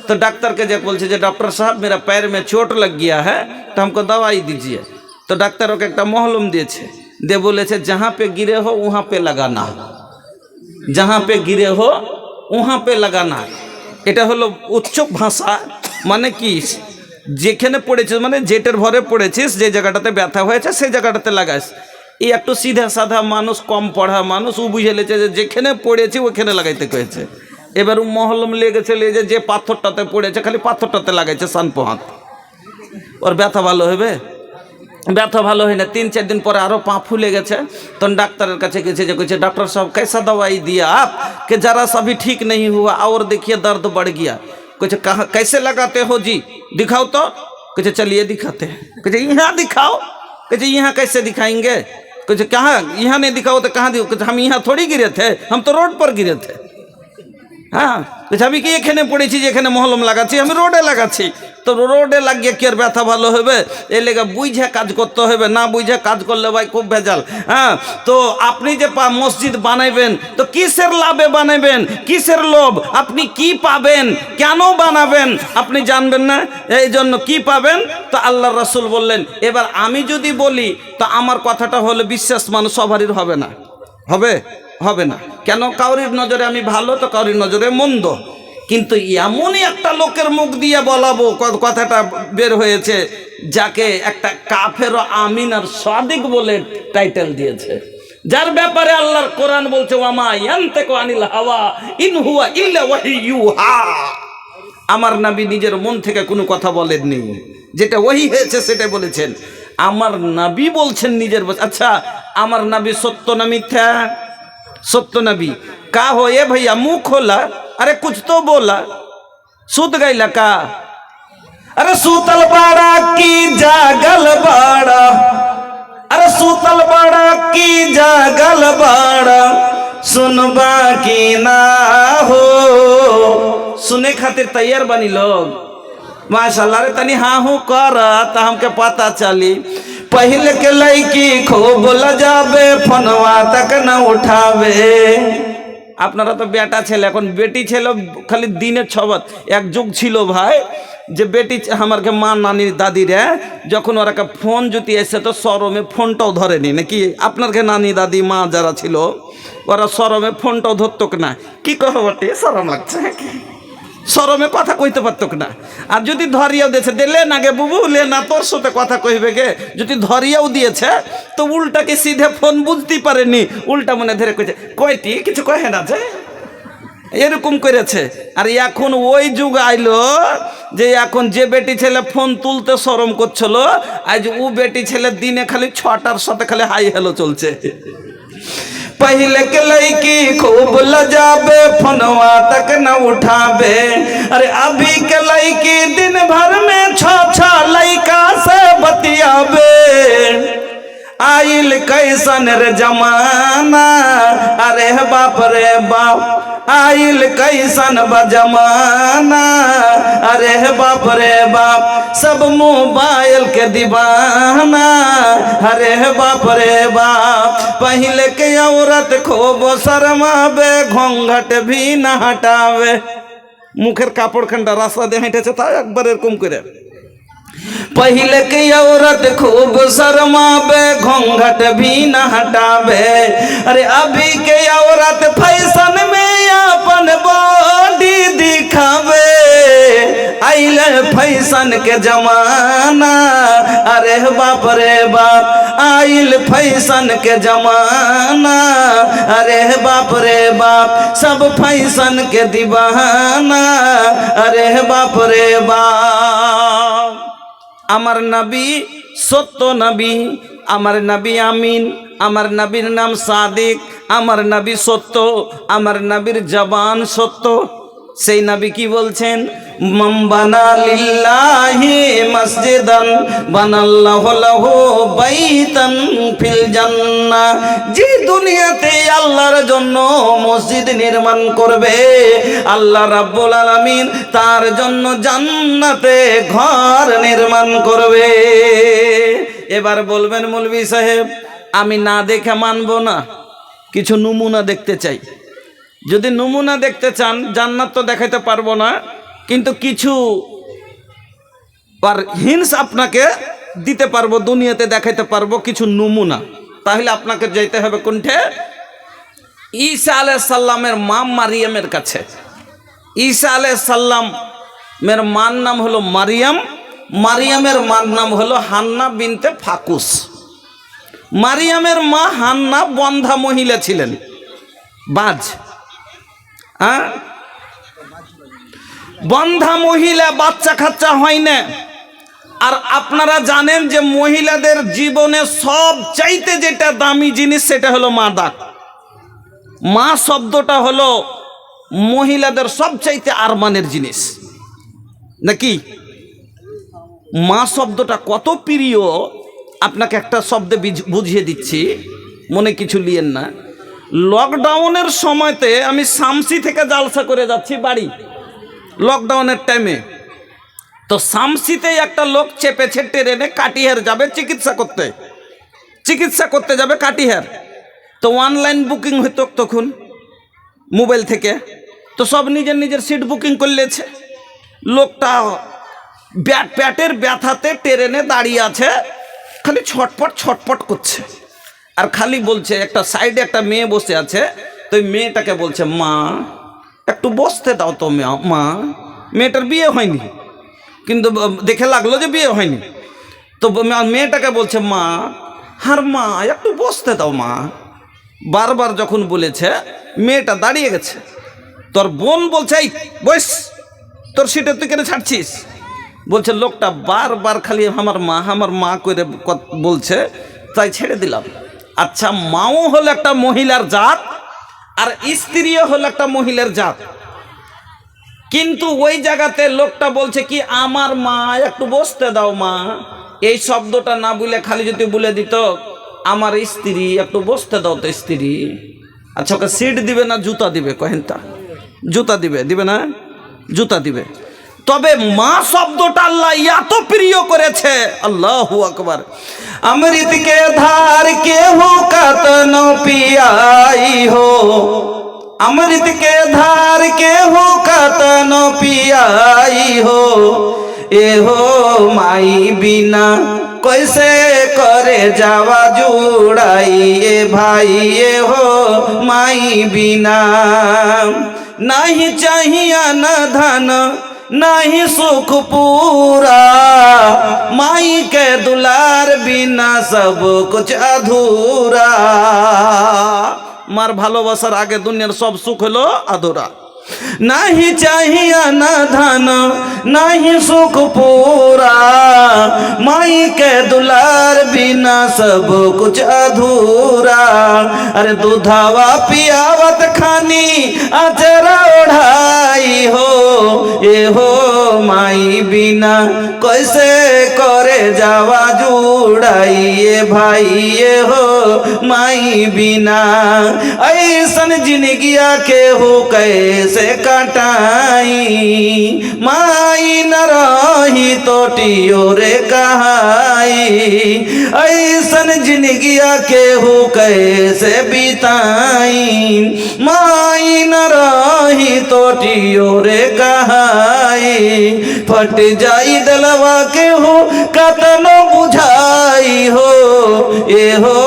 Speaker 1: तो डॉक्टर के जे बोलছে যে डॉक्टर साहब मेरा पैर में चोट लग गया है, तो हमको दवाई दीजिए। तो डॉक्टर ওকে একটা মহলম দিয়েছে, দিয়ে বলেছে जहाँ पे गिरे हो वहाँ पे लगाना, जहाँ पे गिरे हो वहाँ पे लगाना। এটা হলো উচ্চ ভাষা, মানে কি যেখানে পড়েছিস, মানে জেটের ভরে পড়েছিস, যে জায়গাটাতে ব্যথা হয়েছে সেই জায়গাটাতে লাগাইস। এই একটু সিধা সাধা মানুষ, কম পড়া মানুষ, ও বুঝে লেছে যে যেখানে পড়েছি ওখানে লাগাইতে কয়েছে। এবার ও মহলম লেগেছে, যে পাথরটাতে পড়েছে খালি পাথরটাতে লাগাইছে সানপো হাত, ওর ব্যথা ভালো হবে? ব্যথা ভালো হয় না। 3-4 दिन পরে আরো পা ফুলে গেছে, তখন ডাক্তারের কাছে গেছে, যে কইছে डॉक्टर साहब कैसा दवाई दिया आप कि जरा सा भी ठीक नहीं हुआ और देखिए दर्द बढ़ गया। कुछ कहा कैसे लगाते हो जी, दिखाओ तो। कुछ चलिए दिखाते हैं। कुछ यहाँ दिखाओ। कुछ यहाँ कैसे दिखाएंगे? कुछ कहाँ यहाँ नहीं दिखाओ तो कहाँ दिखाओ? कुछ हम यहाँ थोड़ी गिरे थे, हम तो रोड पर गिरे थे। हाँ, कुछ अभी कि এখানে পড়েছি, যেখানে মহলম লাগাচ্ছি আমি রোডে লাগাচ্ছি। তো রোডে লাগিয়ে কি আর ব্যথা ভালো হবে? এর লেগে বুঝে কাজ করতে হবে, না বুঝে কাজ করলে ভাই খুব ভেজাল। হ্যাঁ, তো আপনি যে মসজিদ বানাইবেন, তো কিসের লাভে বানাইবেন? কিসের লোভ? আপনি কি পাবেন? কেন বানাবেন? আপনি জানবেন না। এই জন্য কি পাবেন? তো আল্লাহর রাসূল বললেন। এবার আমি যদি বলি, তো আমার কথাটা হলে বিশ্বাস মানুষ সবারই হবে না। হবে? হবে না। কেন? কাউরির নজরে আমি ভালো, তো কাউরির নজরে মন্দ। কিন্তু এমনই একটা লোকের মুখ দিয়ে বলাবো, কথাটা বের হয়েছে, যাকে একটা কাফের আমিন আর সাদিক বলে টাইটেল দিয়েছে, যার ব্যাপারে আল্লাহর কোরআন বলছে ওয়ামা ইয়ানতাকু আনিল হাওয়া ইন হুয়া ইল্লা ওয়াহিয়ুহা। আমার নবী নিজের মন থেকে কোনো কথা বলেননি, যেটা ওহী হয়েছে সেটা বলেছেন। আমার নবী বলছেন নিজের। আচ্ছা, আমার নবী সত্য না মিথ্যা? सत्य नबी का हो ये भैया, मुंह खोला, अरे कुछ तो बोला। सूत गई का? अरे सूतल बाड़ा की जागल बाड़ा, अरे सूतल बाड़ा की जागल बाड़ा, सुनबा की ना हो। सुने खातिर तैयार बनी लोग, माशाल्लाह। रे तनी हाँ हूँ कर, तो हमके पता चली। पहले के लड़की खूब लजाबे, फोनवा तक न उठावे। আপনারা তো বেটা ছেলে, এখন বেটি ছেলে খালি দিনে 6 এক যুগ ছিল ভাই, যে বেটি আমারকে মা নানি দাদিরা যখন ওরা ফোন যদি এসে, তো সরমে ফোনটাও ধরেনি নাকি? আপনারকে নানি দাদি মা যারা ছিল, ওরা সরমে ফোনটাও ধরতক না। কি কহ বটে, সরম লাগছে কি? সরমে কথা কইতে পারতক না। আর যদি ধরিয়াও দিয়েছে, দিলে না গে বুবু, লে না তোর সাথে কথা কইবে গে, যদি ধরিয়াও দিয়েছে, তো উল্টাকে সিধে ফোন বুঝতেই পারেনি, উল্টা মনে ধরে কইছে কয়টি কিছু কহে না, যে এরকম করেছে। আর এখন ওই যুগ আইলো, যে এখন যে বেটি ছেলে ফোন তুলতে শরম করছিল, আজ ও বেটি ছেলে দিনে খালি 6টার সাথে খালি হাই হ্যালো চলছে। पहले के लड़की खूब लजाबे, फोनवा तक न उठाबे। अरे अभी के लड़की दिन भर में 6 लड़का से बतियाबे। आइल कैसन रे जमाना, अरे बाप रे बाप, आइल कैसन बजमाना, अरे बाप रे बाप, सब मोबाइल के दीवाना, अरे बाप रे बाप। पहले के औरत खूब शर्मावे, घोंघट भी न हटावे। मुखेर कापड़ खंडा रास्ता दे हेटेছে, তা একবার এরকম করে। पहले की औरत खूब शर्मावे, घोंघट भी न हटावे। अरे अभी के औरत फैशन में अपन बॉडी दिखावे। आइले फैशन के जमाना, अरे बाप रे बाप, आइल फैशन के जमाना, अरे बाप रे बाप, सब फैशन के दीवाना, अरे बाप रे बाप। আমার নবী সত্য নবী, আমার নবী আমিন, আমার নবীর নাম সাদিক, আমার নবী সত্য, আমার নবীর জবান সত্য। সেই নবী কি বলছেন, মান বানা লিল্লাহি মসজিদান বানাল্লাহু লাহু বাইতান ফিল জান্নাহ, যে দুনিয়াতে আল্লাহর জন্য মসজিদ নির্মাণ করবে, আল্লাহ রাব্বুল আলামিন তার জন্য জান্নাতে ঘর নির্মাণ করবে। এবার বলবেন মৌলভী সাহেব আমি না দেখে মানবো না, কিছু নমুনা দেখতে চাই। যদি নমুনা দেখতে চান জান্নাত তো দেখাইতে পারবো না, কিন্তু কিছু হিন্টস আপনাকে দিতে পারবো, দুনিয়াতে দেখাইতে পারবো কিছু নমুনা। তাহলে আপনাকে যেতে হবে কোনঠে? ঈসা আলাইহিস সালামের মা মারিয়ামের কাছে। ঈসা আলাইহিস সালামের মার নাম হলো মারিয়াম, মারিয়ামের মার নাম হলো হান্না বিনতে ফাকুস। মারিয়ামের মা হান্না বন্ধা মহিলা ছিলেন, বাজ, বন্ধা মহিলা, বাচ্চা কাচ্চা হয় না। আর আপনারা জানেন যে মহিলাদের জীবনে সব চাইতে যেটা দামি জিনিস সেটা হলো মা ডাক। মা শব্দটা হলো মহিলাদের সব চাইতে আরমানের জিনিস, নাকি? মা শব্দটা কত প্রিয় আপনাকে একটা শব্দে বুঝিয়ে দিচ্ছি, মনে কিছু লিয়েন না। লকডাউনের সময়তে আমি শামসি থেকে জালসা করে যাচ্ছি বাড়ি, লকডাউনের টাইমে। তো শামসিতে একটা লোক চেপেছে ট্রেনে, কাটিহার যাবে চিকিৎসা করতে যাবে কাটিহার। তো অনলাইন বুকিং হইতো তখন মোবাইল থেকে, তো সব নিজের নিজের সিট বুকিং করলেছে। লোকটা পেটের ব্যথাতে ট্রেনে দাঁড়িয়ে আছে, খালি ছটপট করছে আর খালি বলছে। একটা সাইডে একটা মেয়ে বসে আছে, তো ওই মেয়েটাকে বলছে মা একটু বসতে দাও তো মা। মেয়েটার বিয়ে হয়নি, কিন্তু দেখে লাগলো যে বিয়ে হয়নি। তো মেয়েটাকে বলছে মা, আর মা একটু বসতে দাও মা। বারবার যখন বলেছে মেয়েটা দাঁড়িয়ে গেছে। তোর বোন বলছে এই বস, তোর সিটে তুই কেন ছাড়ছিস? বলছে লোকটা বারবার খালি আমার মা করে বলছে, তাই ছেড়ে দিলাম। আচ্ছা, মাও হলো একটা মহিলার জাত আর স্ত্রীও হলো একটা মহিলার জাত, কিন্তু ওই জায়গাতে লোকটা বলছে কি আমার মা একটু বসতে দাও মা। এই শব্দটা না বলে খালি যদি বলে দিত আমার স্ত্রী একটু বসতে দাও তো স্ত্রী, আচ্ছা ওকে সিট দিবে না জুতা দিবে? কহেন তা জুতা দিবে না? জুতা দিবে। তবে মা শব্দটা আল্লাহ এত প্রিয় করেছে, আল্লাহু আকবার। अमृत के धार के हो कतन पियाई हो, अमृत के धार के हो कतन पियाई हो, ए हो माई बिना कैसे करे जावा जुड़ाई, ए भाई ए हो माई बिना। नहीं चाहिए न धन नहीं सुख पूरा, माई के दुलार बिना सब कुछ अधूरा। मार भालोबासार आगे दुनियार सब सुख हलो अधूरा। नहीं चाहिए न धन नहीं सुख पूरा, माई के दुलार बिना सब कुछ अधूरा। अरे दूधावा पियावत खानी अचरा ओढ़ाई हो, ये हो माई बिना कैसे करे जावा जुड़ाई, ये भाई ये हो माई बिना। ऐसन जिंदगिया के हो कैसे कटाई, माई न रही तो टियो रे कहाई। ऐसन जिंदगिया के हो कैसे बिताई, माई न रही तो टियो रे कहाई। फट जाई दलवा के हो कतनो बुझाई हो, ये हो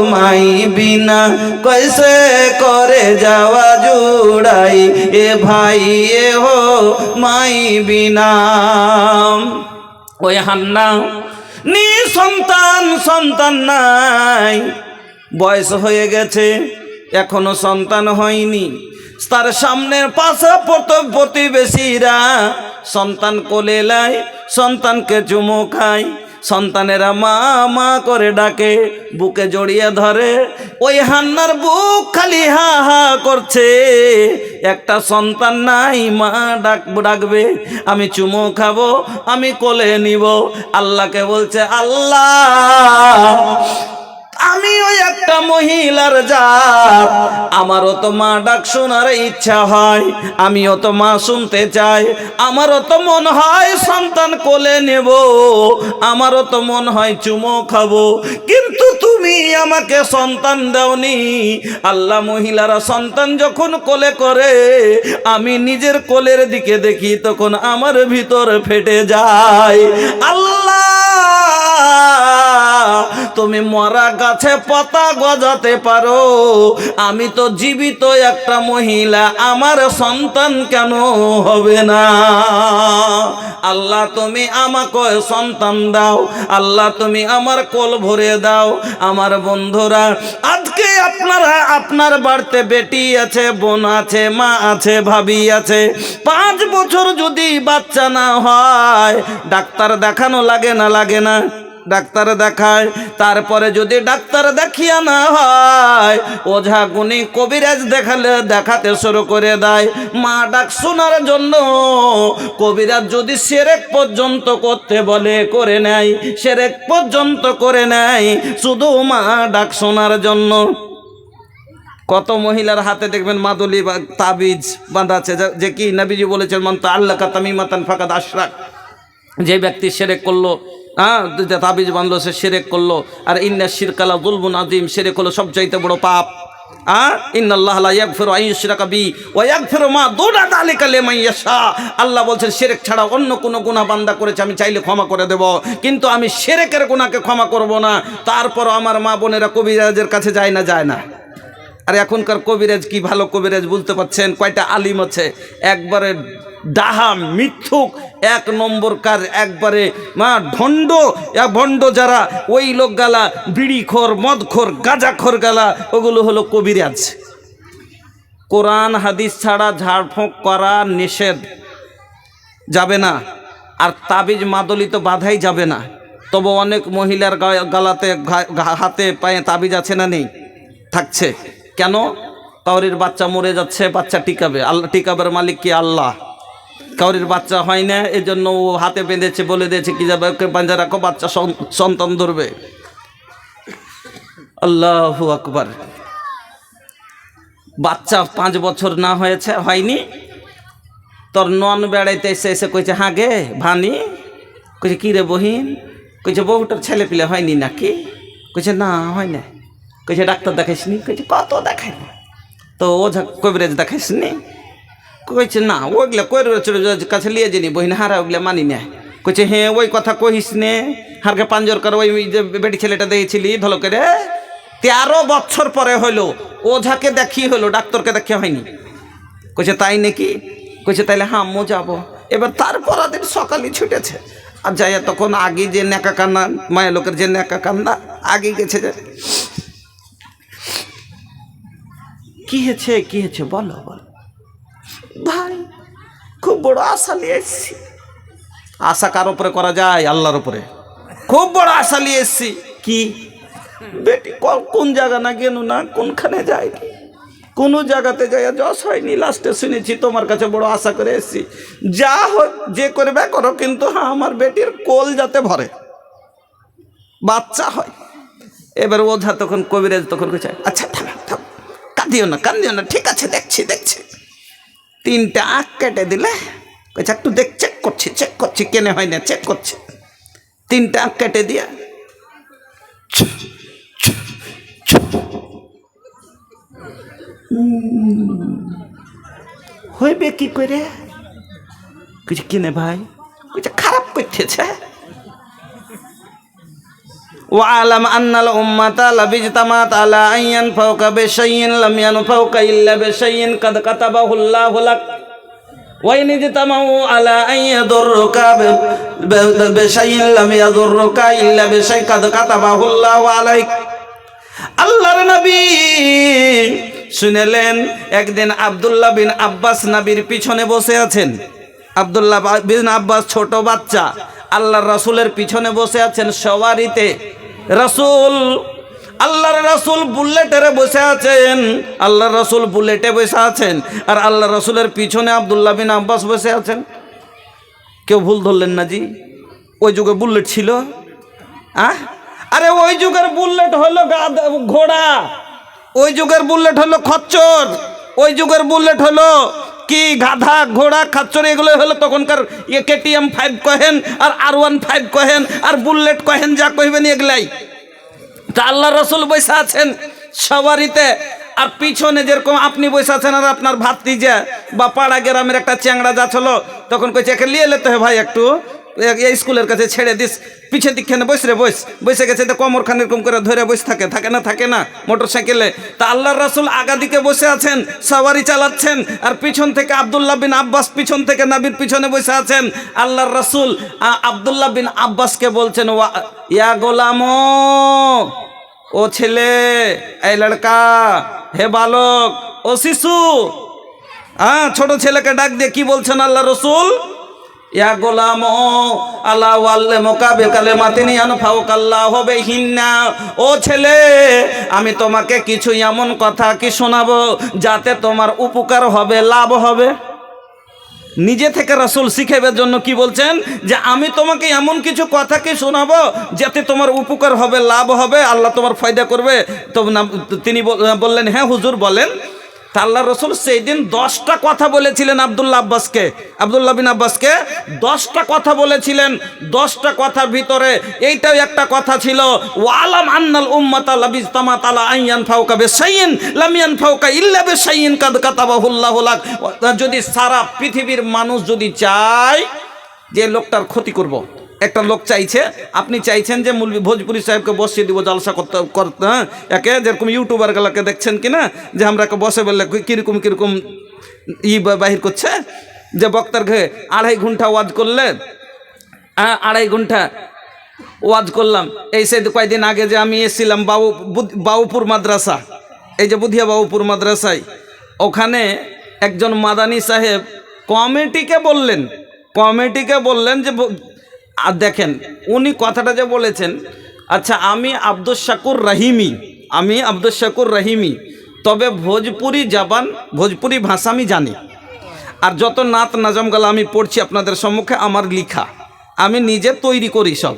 Speaker 1: माई बिना कैसे करे जावा जुड़ाई, ए भाई ये हो माई बिना। ওই হান্না সন্তান নাই, বয়স হয়ে গেছে এখনো সন্তান হয়নি। তার সামনের পাশে প্রতিবেশীরা সন্তান কোলে লাই, সন্তানকে চুমো খায়। সন্তানেরা মা মা করে ডাকে, বুকে জড়িয়ে ধরে। ওই হান্নার বুক খালি হা হা করছে, একটা সন্তান নাই, মা ডাকবে, আমি চুমো খাবো, আমি কোলে নিব। আল্লাহকে বলছে, আল্লাহ আমি ওই একটা মহিলার জাত, আমারও তো মা ডাক শোনার ইচ্ছা হয়, আমিও তো মা শুনতে চাই, আমারও তো মন হয় সন্তান কোলে নেব, আমারও তো মন হয় চুমো খাবো, কিন্তু তুমি আমাকে সন্তান দাওনি। আল্লাহ, মহিলারা সন্তান যখন কোলে করে, আমি নিজের কোলের দিকে দেখি, তখন আমার ভিতর ফেটে যায়। আল্লাহ, তুমি মরা গাছে পাতা গজাতে পারো, আমি তো জীবিত একটা মহিলা, আমার সন্তান কেন হবে না? আল্লাহ, তুমি আমাকে সন্তান দাও, আল্লাহ তুমি আমার কোল ভরে দাও। আমার বন্ধুরা, আজকে আপনারা আপনার বাড়িতে বেটি আছে, বোন আছে, মা আছে, ভাবি আছে, 5 বছর যদি বাচ্চা না হয়, ডাক্তার দেখানো লাগে না? লাগে না? ডাক্তার দেখায়। তারপরে যদি ডাক্তার দেখিয়া না হয়, ওঝা গুনি কবিরাজ দেখাতে শুরু করে দেয়। মা ডাক শোনার জন্য কবিরাজ যদি শিরক পর্যন্ত করতে বলে, করে নেয়, শিরক পর্যন্ত করে নেয়, শুধু মা ডাক শোনার জন্য। কত মহিলার হাতে দেখবেন মাদুলি বা তাবিজ বাঁধা আছে, যে কি নবীজি বলেছেন, মান তাআল্লাকা তামিমাতান ফাকাদ আশরাক। যে ব্যক্তি শিরক করলো, তাবিজ বাঁধলো, সে শিরক করলো। আর ইন্না শিরকা লা যুলমুন আযীম, শিরক হলো সবচাইতে বড় পাপ। ইন্নাল্লাহা লা ইয়াগফিরু আন ইউশরাকা বিহি ওয়া ইয়াগফিরু মা দুনা যালিকা লিমান ইয়াশা। আল্লাহ বলছেন, শিরক ছাড়া অন্য কোনো গুনাহ বান্দা করেছে আমি চাইলে ক্ষমা করে দেব, কিন্তু আমি শিরকের গুনাহকে ক্ষমা করব না। তারপর আমার মা বোনেরা কবিরাজের কাছে যায় না? যায় না? আর এখনকার কবিরাজ কি ভালো কবিরাজ বুঝতে পারছেন? কয়টা আলিম আছে, একবারে ডাহা মিথ্যুক, 1 নম্বর কার, একবারে ভণ্ড যারা, ওই লোক গালা, বিড়িখোর, মদখোর, গাঁজাখোর গালা, ওগুলো হলো কবিরাজ। কোরআন হাদিস ছাড়া ঝাড়ফুঁক করা নিষেধ, যাবে না। আর তাবিজ মাদলি তো বাধাই যাবে না। তবে অনেক মহিলার গালাতে, হাতে পায়ে তাবিজ আছে না? নেই? থাকছে। কেন? কাউরির বাচ্চা মরে যাচ্ছে, বাচ্চা টিকাবে, আল্লাহ টিকাবের মালিক কি? আল্লাহ। কাউরির বাচ্চা হয় না, এজন্য ও হাতে বেঁধেছে, বলে দিয়েছে কি যাবে, বাঁধা রাখো, বাচ্চা সন্তান ধরবে। আল্লাহু আকবার। বাচ্চা 5 বছর না হয়েছে, হয়নি, তোর নন বেড়াইতে এসে কইছে, হ্যাঁ গে ভানি, কইছে কি রে বহিন, কইছে বউটার ছেলে পিলে হয়নি নাকি? কইছে না, হয় না। কইছে ডাক্তার দেখাইসনি? কইছে কত দেখাই, তো ওঝা কবিরাজ দেখাইসনি? কইছে না, ওইগুলা কবিরাজ কাছে লিয়ে যানি বহিন, হারা ওইগুলা মানি না। কইছে হ্যাঁ, ওই কথা কহিস নে, হারকে পাঞ্জর কর, ওই যে বেটি ছেলেটা দেখেছিলি ধলকে রে, 13 বছর পরে হইলো, ওঝাকে দেখিয়ে হলো, ডাক্তারকে দেখিয়ে হয়নি। কইছে তাই নাকি? কইছে তাইলে হ্যাঁ আম্মু যাবো। এবার তারপর দিন সকালে ছুটেছে, আর যাইয়া তখন আগে যে নেকা কান্না, মায়ের লোকের যে নেকা কান্না আগে গেছে। যে কি হয়েছে, কি হয়েছে বলো বলো। ভাই খুব বড় আশা নিয়ে এসছি। আশা কার উপরে করা যায়? আল্লাহর উপরে। খুব বড় আশা নিয়ে এসছি। কি? বেটি কোন জায়গা না গেল না, কোনখানে যায়নি, কোনো জায়গাতে যাইয়া যশ হয়নি, লাস্টে শুনেছি তোমার কাছে বড় আশা করে এসছি, যা হোক যে করবে করো, কিন্তু হ্যাঁ আমার বেটির কোল যাতে ভরে, বাচ্চা হয়। এবার ওঝা তখন, কবিরাজ তখন কইছে, আচ্ছা থাম, কাঁদিও না, ঠিক আছে, দেখছি। 3টা আঁক কেটে দিলে, কইছে একটু চেক করছি, কেনে হয় না, চেক করছি। 3টা আঁক কেটে দিয়া হইবে কি করে? কইছে কিনে ভাই? কইছে খারাপ করতেছে। ওয়ালাম আন্নাল উম্মাতা লাবিজতামাত আলা আইয়ান ফাওকা বিশাইইন লাম ইয়ানফাউকা ইল্লা বিশাইইন কাদ কাতাবাহুল্লাহু লাক ওয়া ইন ইজতামাউ আলা আইয়াদুররুকা বিশাইইন লাম ইয়াদুররুকা ইল্লা বিশাই কাদ কাতাবাহুল্লাহু আলাইক। আল্লাহর নবী শুনলেন, একদিন আব্দুল্লাহ বিন আব্বাস নবীর পিছনে বসে আছেন। আব্দুল্লাহ বিন আব্বাস ছোট বাচ্চা, আল্লাহর রাসূলের পিছনে বসে আছেন সওয়ারিতে। রাসূল, আল্লাহর রাসূল বুলেটে বসে আছেন, আল্লাহর রাসূল বুলেটে বসে আছেন, আর আল্লাহর রাসূলের পিছনে আব্দুল্লাহ বিন আব্বাস বসে আছেন। কেউ ভুল ধরলেন না জি? ওই যুগে বুলেট ছিল? আরে ওই যুগের বুলেট হলো ঘোড়া, ওই যুগের বুলেট হলো খচ্চর, ওই যুগের বুলেট হলো কি গাধা, ঘোড়া, খাচ্চর, এগুলো হলো তখনকার KTM 5 কহেন আর R15 কহেন আর বুলেট কহেন, যা কইবেন এগুলাই। তা আল্লাহ রসুল বসে আছেন সওয়ারিতে, আর পিছনে যেরকম আপনি বসে আছেন আর আপনার ভাতিজা বা পাড়া গ্রামের একটা চ্যাংড়া যাচ্ছিল, তখন কইছে একে লিয়ে লেতে হয় ভাই, একটু স্কুলের কাছে ছেড়ে দিস, পিছের দিকখানে বস রে, বসে গেছে তো কোমর খান এরকম করে ধরে বসে থাকে না মোটর সাইকেলে। তা আল্লাহর রাসূল আগা দিকে বসে আছেন, সওয়ারি চালাচ্ছেন, আর পিছন থেকে আব্দুল্লাহ বিন আব্বাস পিছন থেকে নবীর পিছনে বসে আছেন। আল্লাহর রাসূল আব্দুল্লাহ বিন আব্বাসকে বলছেন, ইয়া গোলামো, ও ছেলে, এই লড়কা, হে বালক, ও শিশু। ছোট ছেলেকে ডাক দিয়ে কি বলছেন আল্লাহ রসুল? ইয়া গোলামো আলা ওয়াল্লামুকা বিকালিমাতিন ইয়ানফাউকাল্লাহু বিহিন্না। ও ছেলে, আমি তোমাকে কিছু এমন কথা কি শোনাবো যাতে তোমার উপকার হবে, লাভ হবে। নিজে থেকে রাসূল শিখাইবার জন্য কি বলছেন, যে আমি তোমাকে এমন কিছু কথা কি শোনাবো যাতে তোমার উপকার হবে, লাভ হবে, আল্লাহ তোমার ফায়দা করবে। তো তিনি বললেন, হ্যাঁ হুজুর বলেন। তা আল্লাহ রসুল সেই দিন 10টা কথা বলেছিলেন আব্দুল্লাহ বিন আব্বাসকে 10টা কথা বলেছিলেন। 10টা কথার ভিতরে এইটাও একটা কথা ছিল, ওয়ালাম আন্নাল উম্মাতা লাবিজতামাত আলা আইয়ান ফাওকা বিশাইইন লাম ইয়ানফাউকা ইল্লা বিশাইইন কাদ কাতাবাহুল্লাহু লাক। যদি সারা পৃথিবীর মানুষ যদি চায় যে লোকটার ক্ষতি করব, একটা লোক চাইছে, আপনি চাইছেন যে মৌলভী ভোজপুরি সাহেবকে বসিয়ে দিব জালসা করতে, হ্যাঁ, একে যেরকম ইউটিউবার গুলাকে দেখছেন কিনা, যে আমরা বসে বললে কিরকম বাহির করছে, যে বক্তার ঘরে 2.5 ঘন্টা ওয়াজ করলে, 2.5 ঘন্টা ওয়াজ করলাম। এই সে কয়েকদিন আগে যে আমি এসেছিলাম বাবুপুর মাদ্রাসা, এই যে বুধিয়া বাবুপুর মাদ্রাসায়, ওখানে একজন মাদানী সাহেব কমিটিকে বললেন যে, আর দেখেন উনি কথাটা যে বলেছেন, আচ্ছা আমি আব্দুস শাকুর রহিমি, তবে ভোজপুরি ভাষা আমি জানি, আর যত নাত নাজমগুলো আমি পড়ছি আপনাদের সম্মুখে আমার লিখা, আমি নিজে তৈরি করি সব।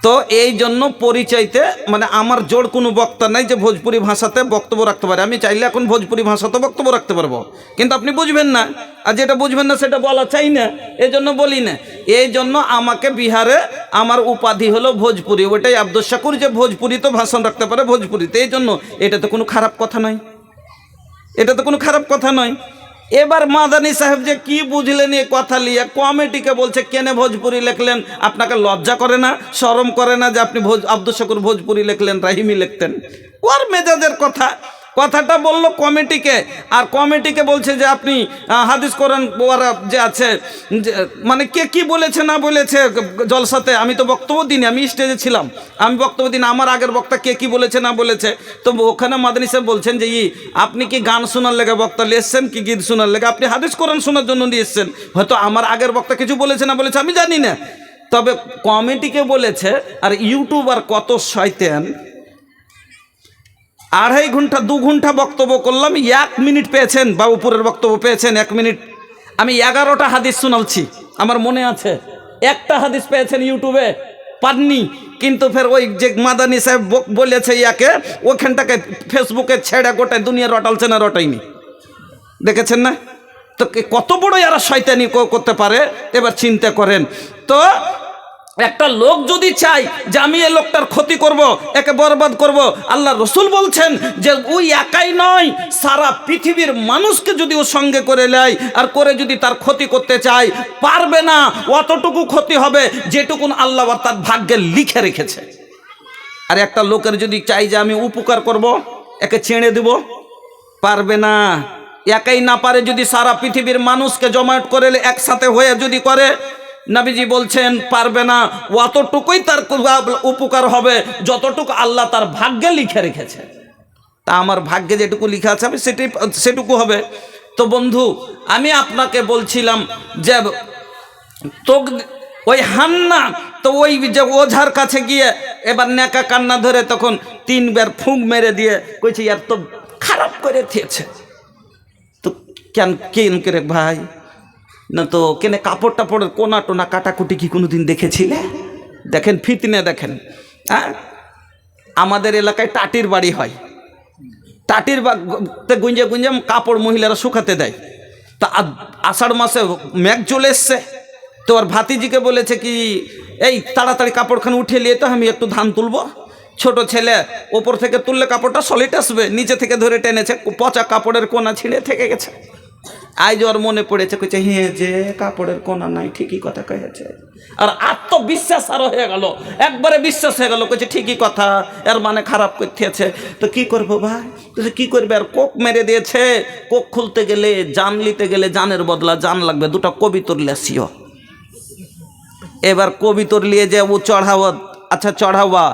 Speaker 1: তো এই জন্য পরিচয়তে মানে আমার জোর কোনো বক্তা নাই যে ভোজপুরি ভাষাতে বক্তব্য রাখতে পারে। আমি চাইলে এখন ভোজপুরি ভাষাতে বক্তব্য রাখতে পারবো, কিন্তু আপনি বুঝবেন না, আর যেটা বুঝবেন না সেটা বলা চাই না, এই জন্য বলি না। এই জন্য আমাকে বিহারে আমার উপাধি হলো ভোজপুরি, ওইটাই আব্দুস শাকুর, যে ভোজপুরি তো ভাষণ রাখতে পারে ভোজপুরিতে। এই জন্য এটা তো কোনো খারাপ কথা নয়, এবার মাদানী সাহেব যে কি বুঝলেন এই কথা লিয়ে কমিটিকে বলছে, কেন ভোজপুরি লিখলেন? আপনাকে লজ্জা করে না, শরম করে না যে আপনি আব্দুস শাকুর ভোজপুরি লিখলেন, রাহিমি লিখতেন? ওর মেজাজের কথাটা বললো কমিটিকে, আর কমিটিকে বলছে যে আপনি হাদিস কোরআন ওরা যে আছে, মানে কে কি বলেছে না বলেছে জলসাতে, আমি তো বক্তব্য দিইনি, আমি স্টেজে ছিলাম, আমি বক্তব্য দিন, আমার আগের বক্তা কে কি বলেছে না বলেছে। তো ওখানে মাদানী সাহেব বলছেন যে আপনি কি গান শোনার লেগে বক্তা নিয়ে এসছেন কি গীত শোনার লেগে? আপনি হাদিস কোরআন শোনার জন্য নিয়ে এসছেন, হয়তো আমার আগের বক্তা কিছু বলেছে না বলেছে আমি জানি না, তবে কমিটিকে বলেছে। আর ইউটিউবার কত শয়তান, 2.5 ঘন্টা 2 ঘন্টা বক্তব্য করলাম, 1 মিনিট পেয়েছেন, বাবুপুরের বক্তব্য পেয়েছেন 1 মিনিট। আমি 11টা হাদিস শোনালছি, আমার মনে আছে, একটা হাদিস পেয়েছেন ইউটিউবে, পাননি। কিন্তু ফের ওই যে মাদানী সাহেব বলেছে ইয়াকে, ওখানটাকে ফেসবুকে ছেড়ে গোটায় দুনিয়া রটালছে না, রটাইনি, দেখেছেন না? তো কত বড় এরা শয়তানি করতে পারে, এবার চিন্তা করেন। তো একটা লোক যদি চাই যে আমি এই লোকটার ক্ষতি করব, একে বরবাদ করব, আল্লাহ রসুল বলছেন যে ওই একাই নয়, সারা পৃথিবীর মানুষকে যদি ও সঙ্গে করে নেয় আর করে যদি তার ক্ষতি করতে চায়, পারবে না। অতটুকু ক্ষতি হবে যেটুকুন আল্লাহ তার ভাগ্যে লিখে রেখেছে। আর একটা লোকের যদি চাই যে আমি উপকার করব, একে ছেড়ে দেব, পারবে না। একাই না পারে, যদি সারা পৃথিবীর মানুষকে জমায়েত করে একসাথে হয়ে যদি করে, নবীজি বলছেন পারবে না। অতটুকুই তার উপকার হবে যতটুকু আল্লাহ তার ভাগ্যে লিখে রেখেছে। তা আমার ভাগ্যে যেটুকু লিখা আছে আমি সেটুকু হবে। তো বন্ধু, আমি আপনাকে বলছিলাম যে ওই হান্না তো ওই যে ওঝার কাছে গিয়ে এবার নেকা কান্না ধরে তখন 3 বার ফুঁক মেরে দিয়ে কইছে ইয়ার তো খারাপ করে দিয়েছে। তো কেন করে ভাই? না তো কেনে কাপড় টাপড়ের কোনা টোনা কাটাকুটি কি কোনোদিন দেখেছিলে? দেখেন ফিতনে দেখেন। হ্যাঁ, আমাদের এলাকায় টাটির বাড়ি হয়, টাটির গুঞ্জে গুঞ্জে কাপড় মহিলারা শুকাতে দেয়। তা আষাঢ় মাসে মেঘ চলে এসছে, তো আর ভাতিজিকে বলেছে কি এই তাড়াতাড়ি কাপড়খানে উঠে নিয়ে তো আমি একটু ধান তুলবো। ছোট ছেলে ওপর থেকে তুললে কাপড়টা সলিড আসবে, নিচে থেকে ধরে টেনেছে, পচা কাপড়ের কোনা ছিঁড়ে থেকে গেছে। আজ ওর মনে পড়েছে, কইছে হ্যাঁ যে কাপড়ের কোনা নাই, ঠিকই কথা কয়েছে। আর আত্মবিশ্বাস আরো হয়ে গেল, একবারে বিশ্বাস হয়ে গেল, কইছে ঠিকই কথা, এর মানে খারাপ করতেছে। তো কি করবো ভাই? কি করবে? আর কোক মেরে দিয়েছে। কোক খুলতে গেলে, জান নিতে গেলে জানের বদলা জান লাগবে। 2টা কবিতর লেসিও। এবার কবিতর নিয়ে যে ও চড়াওয়া, আচ্ছা চড়াওয়া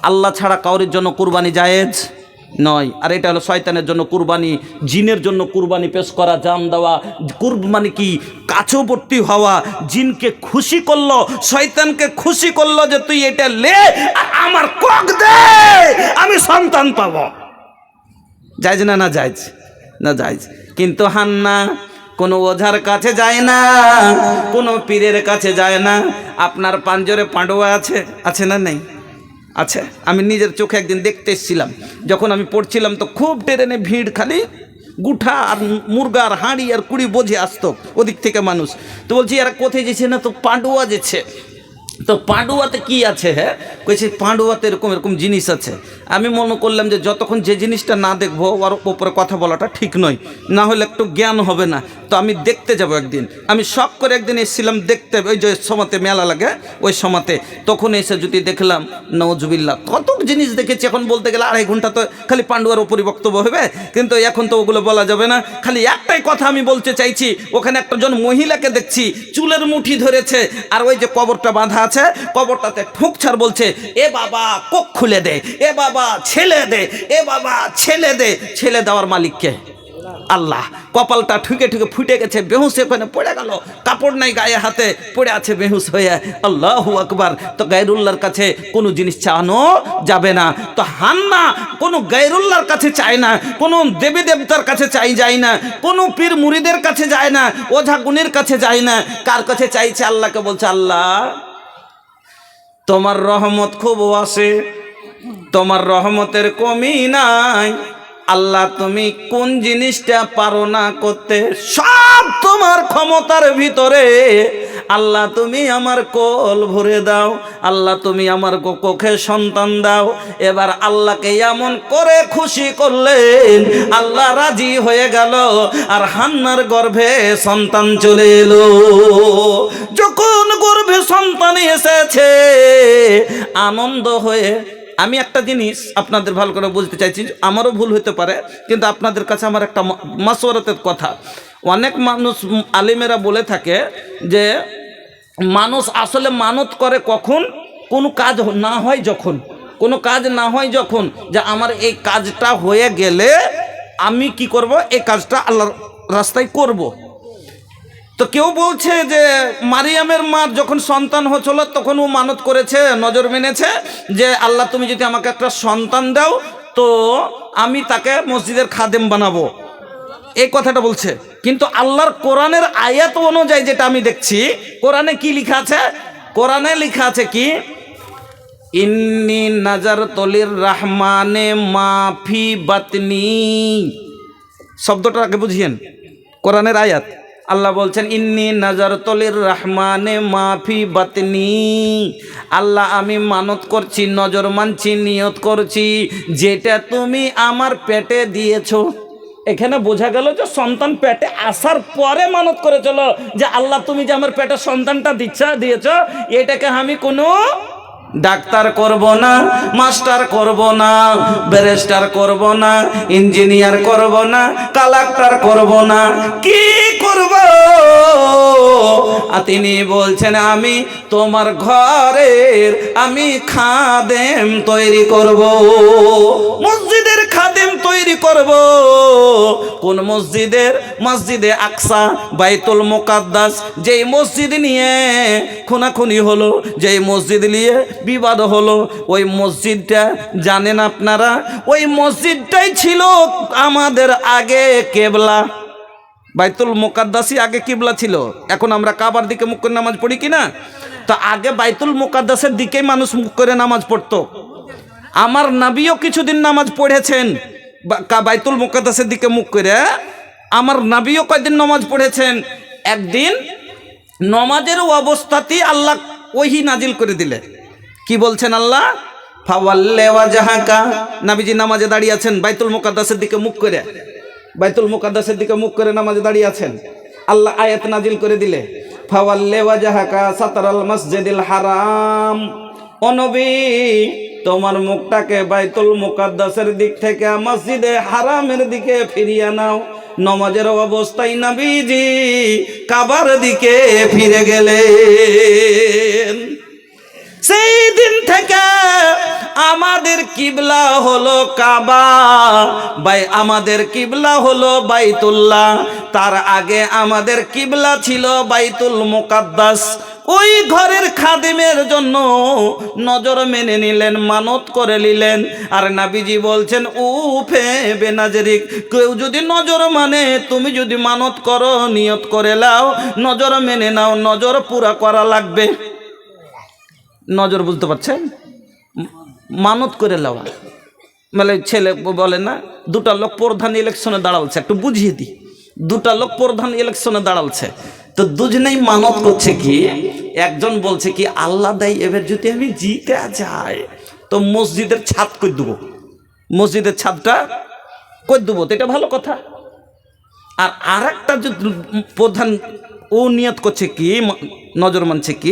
Speaker 1: আল্লাহ ছাড়া কাউরির জন্য কুরবানি জায়েজ নয়। আর এটা হলো শয়তানের জন্য কুরবানি, জিনের জন্য কুরবানি পেশ করা, জান দেওয়া। কুরবানি কি কাছবর্তী হওয়া, জিনকে খুশি করলো, শয়তানকে খুশি করলো যে তুই এটা লে আর আমার কক দে, আমি সন্তান পাবো। জায়েজ না? না জায়েজ, না জায়েজ। কিন্তু হান্না কোনো ওঝার কাছে যায় না, কোনো পীরের কাছে যায় না। আপনার পাঞ্জরে পাণ্ডুয়া আছে, আছে না নেই? আচ্ছা, আমি নিজের চোখে একদিন দেখতে এসেছিলাম। যখন আমি পড়ছিলাম তো খুব ট্রেনে ভিড়, খালি গুঠা আর মুরগার হাঁড়ি আর কুড়ি বোঝে আসতো ওদিক থেকে মানুষ। তো বলছি এরা কোথায় যেছে? না তো পাণ্ডুয়া যেছে। তো পাণ্ডুয়াতে কি আছে? হ্যাঁ কইছে পাণ্ডুয়াতে এরকম এরকম জিনিস আছে। আমি মনে করলাম যে যতক্ষণ যে জিনিসটা না দেখবো ওর ওপরে কথা বলাটা ঠিক নয়, না হলে একটু জ্ঞান হবে না। তো আমি দেখতে যাব একদিন। আমি শখ করে একদিন এসেছিলাম দেখতে, ওই যে সমাতে মেলা লাগে ওই সমাতে। তখন এসে যদি দেখলাম নওজুবিল্লাহ কত জিনিস দেখেছি। এখন বলতে গেলে 2.5 ঘন্টা তো খালি পাণ্ডুয়ার ওপরই বক্তব্য হবে, কিন্তু এখন তো ওগুলো বলা যাবে না। খালি একটাই কথা আমি বলতে চাইছি, ওখানে একজন মহিলাকে দেখছি চুলের মুঠি ধরেছে, আর ওই যে কবরটা বাঁধা আছে, কবরটাতে ঠুকছাড় বলছে এ বাবা কোক খুলে দে, এ বাবা ছেলে দে, এ বাবা ছেলে দে। ছেলে দেওয়ার মালিককে? আল্লাহ। কপালটা ঠুকে ঠুকে ফুটে গেছে, বেহুশ ওখানে পড়ে গেল, কাপড় নাই গায়ে, হাতে পড়ে আছে বেহুশ হয়ে। আল্লাহু আকবার। তো গায়রুল্লাহর কাছে কোনো জিনিস চানো যাবে না। তো হান্না কোনো গায়রুল্লাহর কাছে চায় না, কোনো দেবী দেবতার কাছে যায় না, কোনো পীর মুরিদের কাছে যায় না, ওঝা গুণের কাছে যায় না। কার কাছে চাইছে? আল্লাহকে বলছে আল্লাহ তোমার রহমত খুব আছে, তোমার রহমতের কমি নাই। আল্লাহ তুমি কোন জিনিসটা পারো না করতে, সব তোমার ক্ষমতার ভিতরে। আল্লাহ তুমি আমার কোল ভরে দাও, আল্লাহ তুমি আমার কোখে সন্তান দাও। এবার আল্লাহকে এমন করে খুশি করলেন, আল্লাহ রাজি হয়ে গেল, আর হান্নার গর্ভে সন্তান চলে এলো। যখন গর্ভে সন্তান এসেছে আনন্দ হয়ে, আমি একটা জিনিস আপনাদের ভালো করে বুঝতে চাইছি, আমারও ভুল হতে পারে, কিন্তু আপনাদের কাছে আমার একটা মাসওয়ারাতের কথা। অনেক মানুষ আলেমেরা বলে থাকে যে মানুষ আসলে মানত করে কখন? কোনো কাজ না হয় যখন, কোনো কাজ না হয় যখন, যে আমার এই কাজটা হয়ে গেলে আমি কি করব, এই কাজটা আল্লাহর রাস্তায় করব। তো কেউ বলছে যে মারিয়ামের মার যখন সন্তান হচ্ছিল তখন ও মানত করেছে, নজর মেনেছে যে আল্লাহ তুমি যদি আমাকে একটা সন্তান দাও তো আমি তাকে মসজিদের খাদেম বানাবো, এই কথাটা বলছে। কিন্তু আল্লাহর কোরআনের আয়াত অনুযায়ী যেটা আমি দেখছি, কোরআনে কি লেখা আছে? কোরআনে লেখা আছে কি, ইন্নি নাজারতু লিররহমানে মাফি বাতনি। শব্দটা আগে বুঝিয়েন, কোরআনের আয়াত। আল্লাহ বলছেন ইন্নি নাজারতু লিররহমানে মাফি বাতনি। আল্লাহ আমি মানত করছি, নজর মানছি, নিয়ত করছি যেটা তুমি আমার পেটে দিয়েছো। এখানে বোঝা গেল যে সন্তান পেটে আসার পরে মানত করেছিল যে আল্লাহ তুমি যে আমার পেটে সন্তানটা দিয়েছ, এটাকে আমি কোনো ডাক্তার করব না, মাস্টার করব না, ব্যারিস্টার করব না, ইঞ্জিনিয়ার করব না, কালেক্টর করব না, কি করব? আর তিনি বলছেন আমি তোমার ঘরের আমি খাদেম তৈরি করব, মসজিদের খাদেম তৈরি করব। কোন মসজিদের? মসজিদে আকসা, বাইতুল মুকাদ্দাস। যেই মসজিদ নিয়ে খুনাখুনি হলো, যেই মসজিদ নিয়ে বিবাদ হলো, ওই মসজিদটা জানেন আপনারা? ওই মসজিদটাই ছিল আমাদের আগে কেবলা। বাইতুল মুকাদ্দাসই আগে কিবলা ছিল। এখন আমরা কাবার দিকে মুখ করে নামাজ পড়ি কিনা? তো আগে বাইতুল মুকাদ্দাসের দিকেই মানুষ মুখ করে নামাজ পড়তো। আমার নবীও কিছুদিন নামাজ পড়েছেন বাইতুল মুকাদ্দাসের দিকে মুখ করে। আমার নবীও কয়েকদিন নামাজ পড়েছেন। একদিন নমাজের অবস্থাতেই আল্লাহ ওহী নাজিল করে দিলে। কি বলছেন আল্লাহ? ফাওয়াল্লি ওয়াজহাকা, নবীজি নামাজে দাঁড়িয়ে আছেন বাইতুল মুকাদ্দাসের দিকে মুখ করে, বাইতুল মুকাদ্দাসের দিকে মুখ করে নামাজে দাঁড়িয়ে আছেন। আল্লাহ আয়াত নাজিল করে দিলে, ফাওয়াল্লি ওয়াজহাকা সাতরাল মসজিদিল হারাম। ও নবী, তোমার মুখটাকে বাইতুল মুকাদ্দাসের দিক থেকে মসজিদে হারামের দিকে ফিরিয়ে নাও। নমাজের অবস্থায় নবীজি কাবার দিকে ফিরে গেলেন। সেই দিন থেকে আমাদের কিবলা হলো কাবা, আমাদের কিবলা হলো বাইতুল্লাহ। তার আগে আমাদের কিবলা ছিল বাইতুল মুকাদ্দাস। ওই ঘরের খাদিমের জন্য নজর মেনে নিলেন, মানত করে নিলেন। আর নবীজি বলছেন উফে বেনাজরিক, কেউ যদি নজর মানে, তুমি যদি মানত করো, নিয়ত করে লাও, নজর মেনে নাও, নজর পুরা করা লাগবে। নজর বুঝতে পারছেন? মানত করে লওয়া মানে ছেলে বলে না, দুটা লোক প্রধান ইলেকশনে দাঁড়ালছে, একটু বুঝিয়ে দিই। দুটা লোক প্রধান ইলেকশনে দাঁড়ালছে, তো দুজনেই মানত করছে কি, একজন বলছে কি আল্লাহ দেয় এবার যদি আমি জিতে যাই তো মসজিদের ছাদ করে দেবো, মসজিদের ছাদটা করে দেবো, তো এটা ভালো কথা। আর আরেকটা যে প্রধান ও নিয়ত করছে কি, নজর মানছে কি,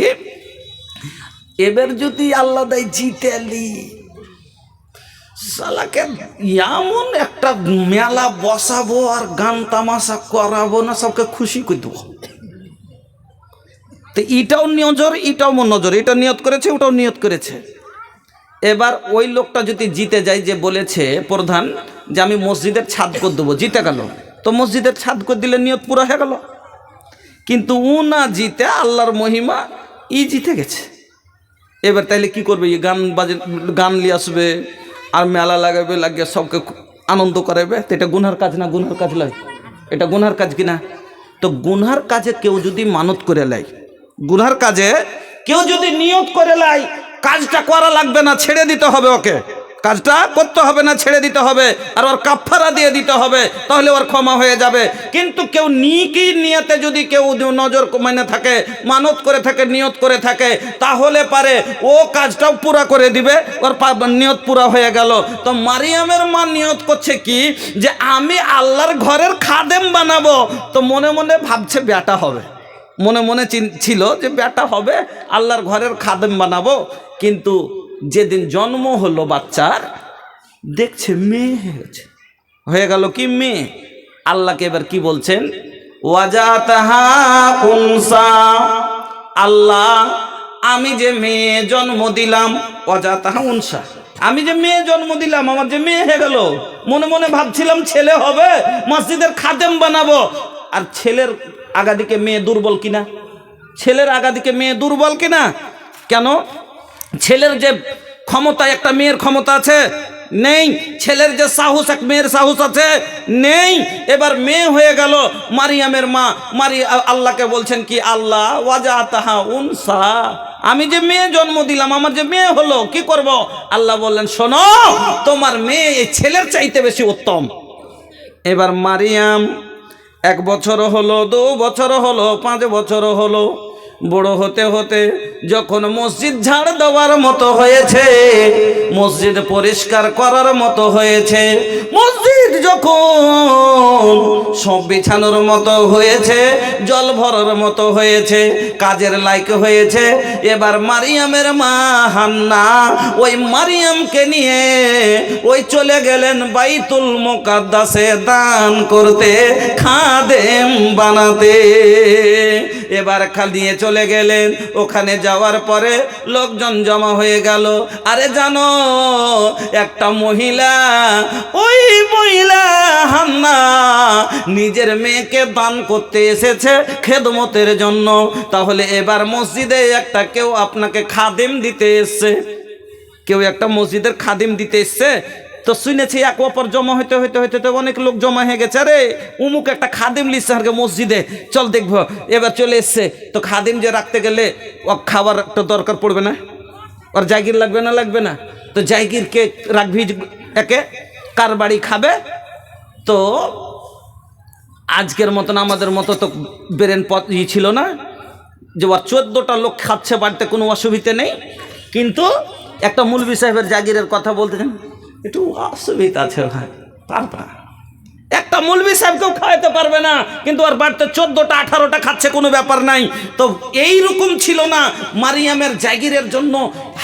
Speaker 1: এবার যদি আল্লাহ দেয় জিতে আলি, শালাকে এমন একটা মেলা বসাবো আর গান তামাশা করাবো না, সবকে খুশি করে দেবো। তো এটাও নজর, এটাও নজর, এটা নিয়ত করেছে, ওটাও নিয়ত করেছে। এবার ওই লোকটা যদি জিতে যায়, যে বলেছে প্রধান যে আমি মসজিদের ছাদ করে দেবো, জিতে গেল, তো মসজিদের ছাদ করে দিলে নিয়ত পুরো হয়ে গেল। কিন্তু ও না জিতে, আল্লাহর মহিমা, ই জিতে গেছে। এবার তাইলে কি করবে? গান বাজে, গান নিয়ে আসবে আর মেলা লাগাবে, লাগিয়ে সবকে আনন্দ করাবে। তো এটা গুনহার কাজ না? গুনহার কাজ নয়, এটা গুনহার কাজ কিনা? তো গুনহার কাজে কেউ যদি মানত করে লাই, গুনহার কাজে কেউ যদি নিয়ত করে লাই, কাজটা করা লাগবে না, ছেড়ে দিতে হবে ওকে, কাজটা করতে হবে না, ছেড়ে দিতে হবে, আর ওর কাফারা দিয়ে দিতে হবে, তাহলে ওর ক্ষমা হয়ে যাবে। কিন্তু কেউ নিকি নিয়তে যদি কেউ নজর মানে থাকে, মানত করে থাকে, নিয়ত করে থাকে, তাহলে পারে ও কাজটাও পুরা করে দিবে, ওর নিয়ত পুরা হয়ে গেল। তো মারিয়ামের মা নিয়ত করছে কি, যে আমি আল্লাহর ঘরের খাদেম বানাবো। তো মনে মনে ভাবছে বেটা হবে, মনে মনে ছিল যে বেটা হবে, আল্লাহর ঘরের খাদেম বানাবো। কিন্তু যেদিন জন্ম হলো বাচ্চার, দেখছে মেয়ে হয়ে গেল কি মেয়ে। আল্লাহকে এবার কি বলছেন? ওয়াজাতাহা উনসা, আল্লাহ আমি যে মেয়ে জন্ম দিলাম, ওয়াজাতাহা উনসা, আমি যে মেয়ে জন্ম দিলাম, আমার যে মেয়ে হয়ে গেল। মনে মনে ভাবছিলাম ছেলে হবে, মসজিদের খাদেম বানাবো। আর ছেলের আগাদিকে মেয়ে দুর্বল কিনা? ছেলের আগাদিকে মেয়ে দুর্বল কিনা? কেন? ছেলের যে ক্ষমতা, একটা মেয়ের ক্ষমতা আছে নেই? ছেলের যে সাহস, এক মেয়ের সাহস আছে নেই? এবার মেয়ে হয়ে গেল। মারিয়ামের মা আল্লাহকে বলছেন কি, আল্লাহ ওয়াজাতাহা উনসা, আমি যে মেয়ে জন্ম দিলাম, আমার যে মেয়ে হলো, কি করব? আল্লাহ বললেন শোনো, তোমার মেয়ে এই ছেলের চাইতে বেশি উত্তম। এবার মারিয়াম 1 বছর হলো, 2 বছর হলো, 5 বছর হলো, বড় হতে হতে যখন মসজিদ ঝাড় দেওয়ার মতো হয়েছে, মসজিদ পরিষ্কার করার মতো হয়েছে, মসজিদ বেডশিট যখন সব বিছানোর মতো হয়েছে, জল ভরার মতো হয়েছে, কাজের লায়ক হয়েছে, এবার মারিয়ামের মা হান্না ওই মারিয়ামকে নিয়ে ওই চলে গেলেন বাইতুল মুকাদ্দাসে দান করতে, খাদেম বানাতে। এবার নিয়ে চলে গেলেন। ওখানে যাওয়ার পরে লোকজন জমা হয়ে গেল। আরে জানো, একটা মহিলা, ওই মহিলা হান্না নিজের মেয়েকে দান করতে এসেছে খেদমতের জন্য। তাহলে এবার মসজিদে একটা কেউ আপনাকে খাদিম দিতে এসছে, কেউ একটা মসজিদের খাদিম দিতে এসছে, তো শুনেছি এক অপর জমা হইতে হইতে হইতে তো অনেক লোক জমা হয়ে গেছে। আরে উমুক একটা খাদিম লিখছে আর মসজিদে, চল দেখবো। এবার চলে এসছে, তো খাদিম যে রাখতে গেলে ও খাবার একটা দরকার পড়বে না, ওর জায়গির লাগবে না, লাগবে না? তো জায়গির কে রাখবি একে, কার বাড়ি খাবে? তো আজকের মতন আমাদের মতো তো ব্রেন ছিল না যে ওর 14টা লোক খাচ্ছে, বাড়িতে কোনো অসুবিধা নেই। কিন্তু একটা মৌলভী সাহেবের জাগিরের কথা বলতেছেন, একটু অসুবিধা আছে ভাই, পারবা একটা মৌলভী সাহেবকেও খাওয়াতে পারবে না, কিন্তু আর বাড়িতে 14টা 18টা খাচ্ছে, কোনো ব্যাপার নাই। তো এইরকম ছিল না। মারিয়ামের জাগিরের জন্য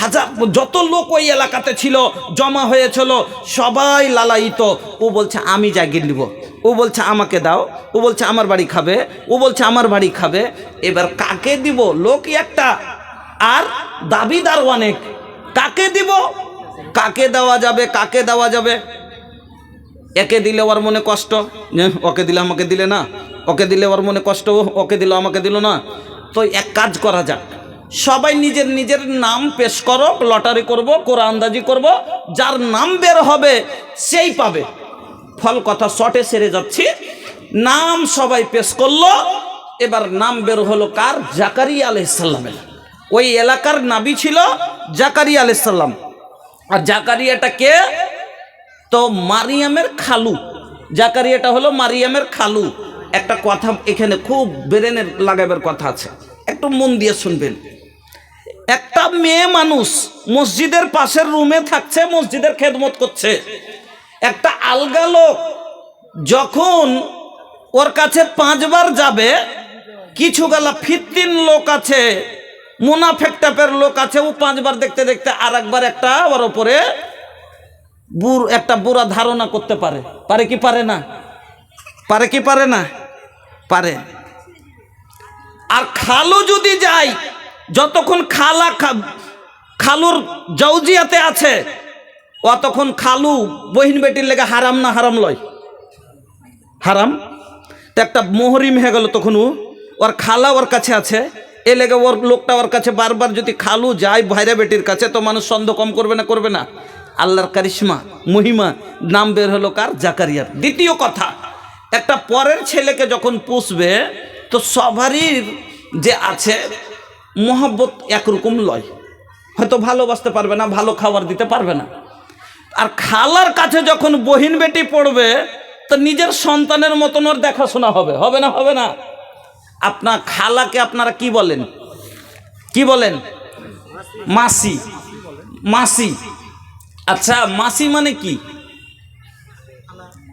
Speaker 1: হাজার যত লোক ওই এলাকাতে ছিল জমা হয়েছিল, সবাই লালায়িত। ও বলছে আমি জাগির নিব, ও বলছে আমাকে দাও, ও বলছে আমার বাড়ি খাবে, ও বলছে আমার বাড়ি খাবে। এবার কাকে দিব? লোক একটা আর দাবিদার অনেক। কাকে দিব, কাকে দেওয়া যাবে, কাকে দেওয়া যাবে? একে দিলে ওর মনে কষ্ট, ওকে দিলে আমাকে দিলে না, ওকে দিলে ওর মনে কষ্ট, ওকে দিল আমাকে দিল না। তো এক কাজ করা যাক, সবাই নিজের নিজের নাম পেশ করো, লটারি করব, কোরআনদাজি করব, যার নাম বের হবে সেই পাবে। ফল কথা শর্টে সেরে যাচ্ছি। নাম সবাই পেশ করলো। এবার নাম বের হলো কার? জাকারিয়া আলাইহিস সালামের। ওই এলাকার নবী ছিল জাকারিয়া আলাইহিস সালাম। আর জাকারিয়াটা কে? তো মারিয়ামের খালু। জাকারিয়াটা হলো মারিয়ামের খালু। একটা কথা এখানে খুব ব্রেনে লাগাবার কথা আছে, একটু মন দিয়ে শুনবেন। একটা মেয়ে মানুষ মসজিদের পাশের রুমে থাকছে, মসজিদের খেদমত করছে। একটা আলগা লোক যখন ওর কাছে 5 বার যাবে, কিছু গালা ফিত্তিন লোক আছে, মুনাফেক টাইপের লোক আছে, ও 5 বার দেখতে দেখতে আর একবার একটা ওর উপরে একটা বুড়া ধারণা করতে পারে। পারে কি পারে না? পারে কি পারে না? পারে। আর খালু যদি যায়, যতক্ষণ খালুর জৌজিয়াতে আছে, অতক্ষণ খালু বহিন বেটির লেগে হারাম না হারাম লয়? হারাম। তো একটা মোহরিম হয়ে গেল, তখন ওর খালা ওর কাছে আছে, এ লেগে ওর লোকটা ওর কাছে বারবার যদি খালু যায় ভাইরা বেটির কাছে, তো মানুষ সন্দেহ কম করবে না, করবে না? আল্লাহর কারিশমা, মহিমা। নাম বের হলো কার? জাকারিয়ার। দ্বিতীয় কথা, একটা পরের ছেলেকে যখন পুষবে, তো সবারই যে আছে মহব্বত একরকম লয়, হয়তো ভালোবাসতে পারবে না, ভালো খাবার দিতে পারবে না। আর খালার কাছে যখন বহিন বেটি পড়বে, তো নিজের সন্তানের মতন ওর দেখাশোনা হবে, হবে না? হবে না? আপনার খালাকে আপনারা কি বলেন? কি বলেন? মাসি। মাসি। আচ্ছা, মাসি মানে কি?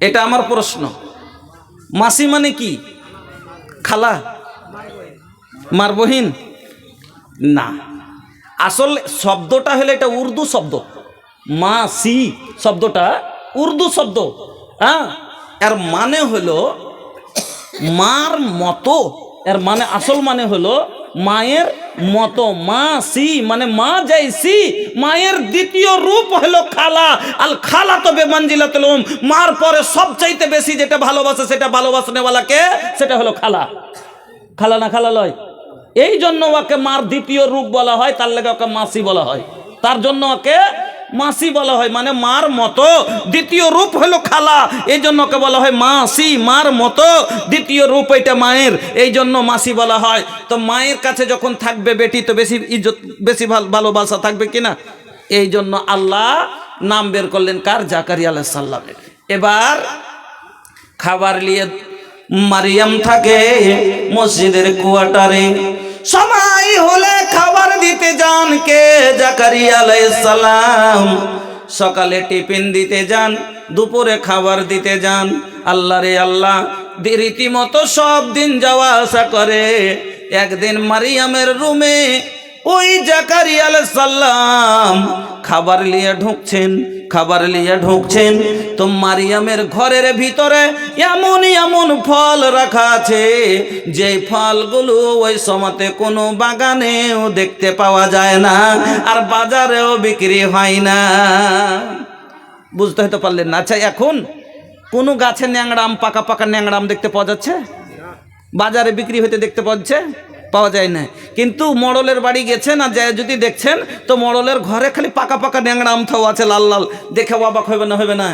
Speaker 1: এটা আমার প্রশ্ন। মাসি মানে কি? খালা, মার বহিন না। আসল শব্দটা হলো এটা উর্দু শব্দ। মাসি শব্দটা উর্দু শব্দ। হ্যাঁ, এর মানে হলো মার মতো। এর মানে আসল মানে হলো মায়ের মতো। মাসি মানে মা যাইসি, মায়ের দ্বিতীয় রূপ হলো খালা। আল খালা তো বেমানজিলাতুল উম, মার পরে সবচাইতে বেশি যেটা ভালোবাসে, সেটা ভালোবাসনেওয়ালাকে, সেটা হলো খালা। খালা না খালা লয়? এই জন্য ওকে মার দ্বিতীয় রূপ বলা হয়, তার লেগে ওকে মাসি বলা হয়। তার জন্য ওকে মাসি বলা হয়, মানে মার মতো। দ্বিতীয় রূপ হলো খালা, এই জন্য ওকে বলা হয় মাসি। মার মতো দ্বিতীয় রূপ এটা মায়ের, এই জন্য মাসি বলা হয়। তো মায়ের কাছে যখন থাকবে বেটি, তো বেশি ইজ্জত, বেশি ভালোবাসা থাকবে কিনা? এই জন্য আল্লাহ নাম বের করলেন কার? জাকারিয়া আলাইহিস সালামের। এবার খাবার নিয়ে মারিয়াম থাকে মসজিদের কোয়ার্টারে। সময় হলে খাবার দিতে যান কে? জাকারিয়া আলাইহিস সালাম। সকালে টিফিন দিতে যান, দুপুরে খাবার দিতে যান। আল্লাহ রে আল্লাহ, রীতিমতো সব দিন যাওয়া আসা করে। একদিন মারিয়ামের রুমে ওই জাকারিয়া আলাইহিস সালাম খাবার নিয়ে ঢুকছেন, তো মারিয়ামের ঘরের ভিতরে এমন এমন ফল রাখা আছে যে ফলগুলো ওই সময়তে কোনো বাগানেও দেখতে পাওয়া যায় না, আর বাজারেও বিক্রি হয় না। বুঝতে হয়তো পারলেন না। আচ্ছা, এখন কোনো গাছে ন্যাংরাম, পাকা পাকা ন্যাংরাম দেখতে পাওয়া যাচ্ছে? বাজারে বিক্রি হতে দেখতে পাওয়া যায় না। কিন্তু মোড়লের বাড়ি গেছেন আর যায় যদি দেখছেন, তো মোড়লের ঘরে খালি পাকা পাকা ন্যাংরা আম থাও আছে, লাল লাল, দেখে অবাক হবে না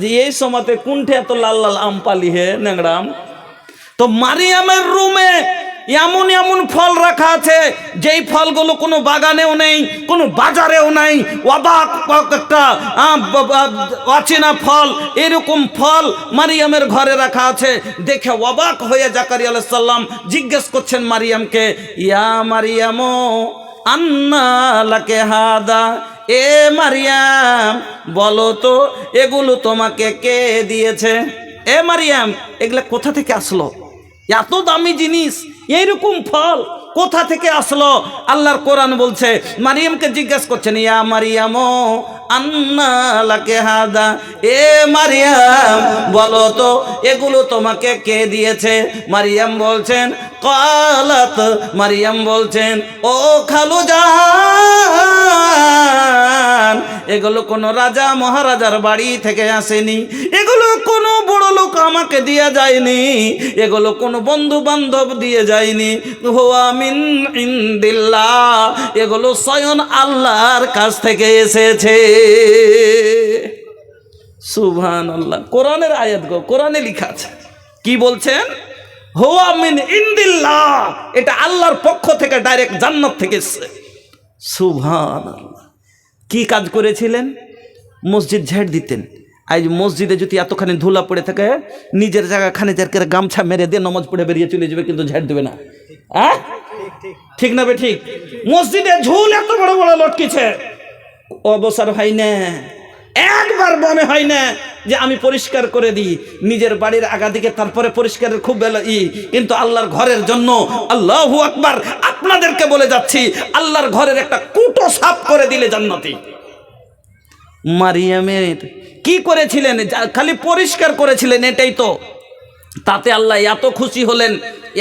Speaker 1: যে এই সময়তে কোনটা এত লাল লাল আম পালি হে ন্যাংরা আম। তো মারিয়ামের রুমে এমন এমন ফল রাখা আছে যেই ফলগুলো কোনো বাগানেও নেই, কোনো বাজারেও নাই। অবাক একটা অচেনা ফল, এরকম ফল মারিয়ামের ঘরে রাখা আছে। দেখে অবাক হয়ে জাকারিয়া আলাইহিস সালাম জিজ্ঞেস করছেন মারিয়ামকে, ইয়া মারিয়াম আন্না লাকে হাদা, এ মারিয়াম বলো তো এগুলো তোমাকে কে দিয়েছে? এ মারিয়াম, এগুলা কোথা থেকে আসলো? এত দামি জিনিস, এইরকম ফল কোথা থেকে আসলো? আল্লাহর কোরআন বলছে, মারিয়ামকে জিজ্ঞাসা করছেন, ইয়া মারিয়াম আন্না লাকে হাদা, এ মারিয়াম বলো তো এগুলো তোমাকে কে দিয়েছে? মারিয়াম বলছেন, ও খালু জান, এগুলো কোনো রাজা মহারাজার বাড়ি থেকে আসেনি, এগুলো কোনো বড় লোক আমাকে দিয়ে যায়নি, এগুলো কোনো বন্ধু বান্ধব দিয়ে যায়নি, হুয়া মিন ইনদিল্লাহ, এগুলো স্বয়ং আল্লাহর কাছ থেকে এসেছে। সুবহানাল্লাহ। কোরআনের আয়াত গো, কোরআনে লেখা আছে। কি বলছেন? হুয়া মিন ইনদিল্লাহ, এটা আল্লাহর পক্ষ থেকে, ডাইরেক্ট জান্নাত থেকে এসেছে। সুবহানাল্লাহ। কি কাজ করেছিলেন? মসজিদ ঝেড় দিতেন। আজ মসজিদে যদি এতখানি ধুলা পড়ে থাকে, নিজের জায়গা খানে যার গামছা মেরে দিয়ে নমাজ পড়ে বেরিয়ে চলে যাবে, কিন্তু ঝেড় দেবে না। ঠিক না বে ঠিক? মসজিদে ঝুল এত বড় বড় লটকিছে, অবসর হয় না, একবার মনে হয় না যে আমি পরিষ্কার করে দিই নিজের বাড়ির আগা দিকে, তারপরে পরিষ্কারের খুব কিন্তু আল্লাহর ঘরের জন্য, আল্লাহু আকবার, আপনাদেরকে বলে যাচ্ছি, আল্লাহর ঘরের একটা কুটো সাফ করে দিলে জান্নাতি। মারিয়ামের কি করেছিলেন? খালি পরিষ্কার করেছিলেন, এটাই তো। তাতে আল্লাহ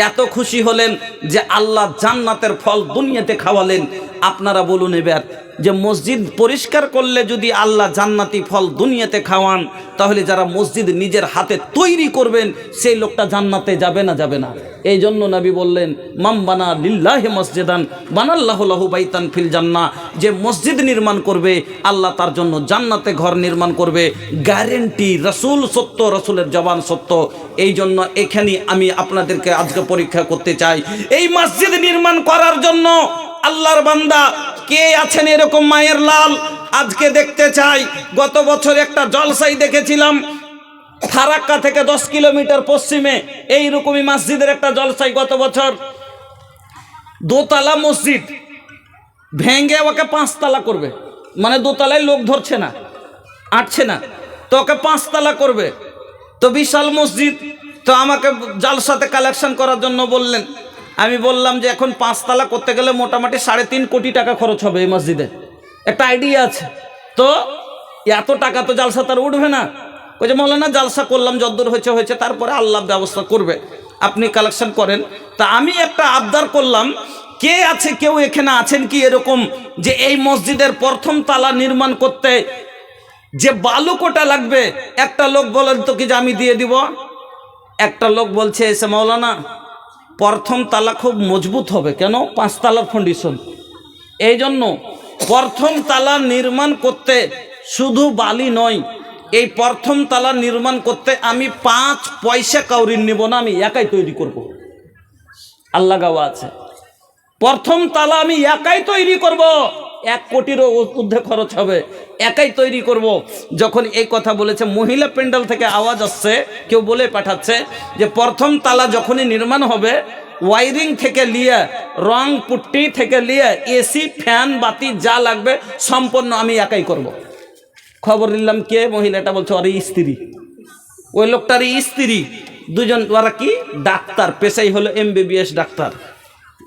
Speaker 1: এত খুশি হলেন যে আল্লাহ জান্নাতের ফল দুনিয়াতে খাওয়ালেন। আপনারা বলুন এবার, যে মসজিদ পরিষ্কার করলে যদি আল্লাহ জান্নাতি ফল দুনিয়াতে খাওয়ান, তাহলে যারা মসজিদ নিজের হাতে তৈরি করবেন সেই লোকটা জান্নাতে যাবে না? এই জন্য নবী বললেন, মাম বানা লিল্লাহি মসজিদান বানাল্লাহু লাহু বাইতান ফিল জান্নাহ, যে মসজিদ নির্মাণ করবে আল্লাহ তার জন্য জান্নাতে ঘর নির্মাণ করবে। গ্যারেন্টি, রসুল সত্য, রসুলের জবান সত্য। এই জন্য এখানে আমি আপনাদেরকে আজকে পরীক্ষা করতে চাই, এই মসজিদ নির্মাণ করার জন্য আল্লাহর বান্দা কে আছেন এরকম মায়ের লাল? আজকে দেখতে চাই। গত বছর একটা জলসাই দেখেছিলাম, ফারাক্কা থেকে 10 কিলোমিটার পশ্চিমে এইরকমই মসজিদের একটা জলসাই গত বছর। দোতলা মসজিদ ভেঙে ওকে 5 তলা করবে, মানে দোতলায় লোক ধরছে না, আটছে না, তো ওকে 5 তলা করবে। তো বিশাল মসজিদ, তো আমাকে জালসাতে কালেকশন করার জন্য বললেন। আমি বললাম যে এখন 5 তলা করতে গেলে মোটামুটি 3.5 কোটি টাকা খরচ হবে এই মসজিদে, একটা আইডিয়া আছে। তো এত টাকা তো জালসা তার উঠবে না। ওই যে মৌলানা জালসা করলাম, যদ্দূর হয়েছে, তারপরে আল্লাহ ব্যবস্থা করবে, আপনি কালেকশন করেন। তা আমি একটা আবদার করলাম, কেউ এখানে আছেন কি এরকম যে এই মসজিদের প্রথম তালা নির্মাণ করতে যে বালুকোটা লাগবে, একটা লোক বলেন তো কি যে আমি দিয়ে দিব? একটা লোক বলছে এসে, মৌলানা প্রথম তালা খুব মজবুত হবে, কেন? 5 তালার ফাউন্ডেশন। এই জন্য প্রথম তালা নির্মাণ করতে শুধু বালি নয়, এই প্রথম তালা নির্মাণ করতে আমি 5 পয়সা কাউরি নেব না, আমি একাই তৈরি করব। আল্লাহ গাওয়া আছে, প্রথম তালা আমি একাই তৈরি করব, 1 কোটিরও ঊর্ধ্বে খরচ হবে, একাই তৈরি করব। যখন এই কথা বলেছে, মহিলা প্যান্ডেল থেকে আওয়াজ আসছে, কেউ বলে পাঠাচ্ছে যে প্রথম তালা যখনই নির্মাণ হবে, ওয়ারিং থেকে নিয়ে, রং পুট্টি থেকে নিয়ে, এসি ফ্যান বাতি যা লাগবে সম্পূর্ণ আমি একাই করব।
Speaker 2: খবর নিলাম কে, মহিলাটা বলছে ওর স্ত্রী, ওই লোকটারই স্ত্রী, দুজন ওরা কি ডাক্তার, পেশাই হলো MBBS ডাক্তার।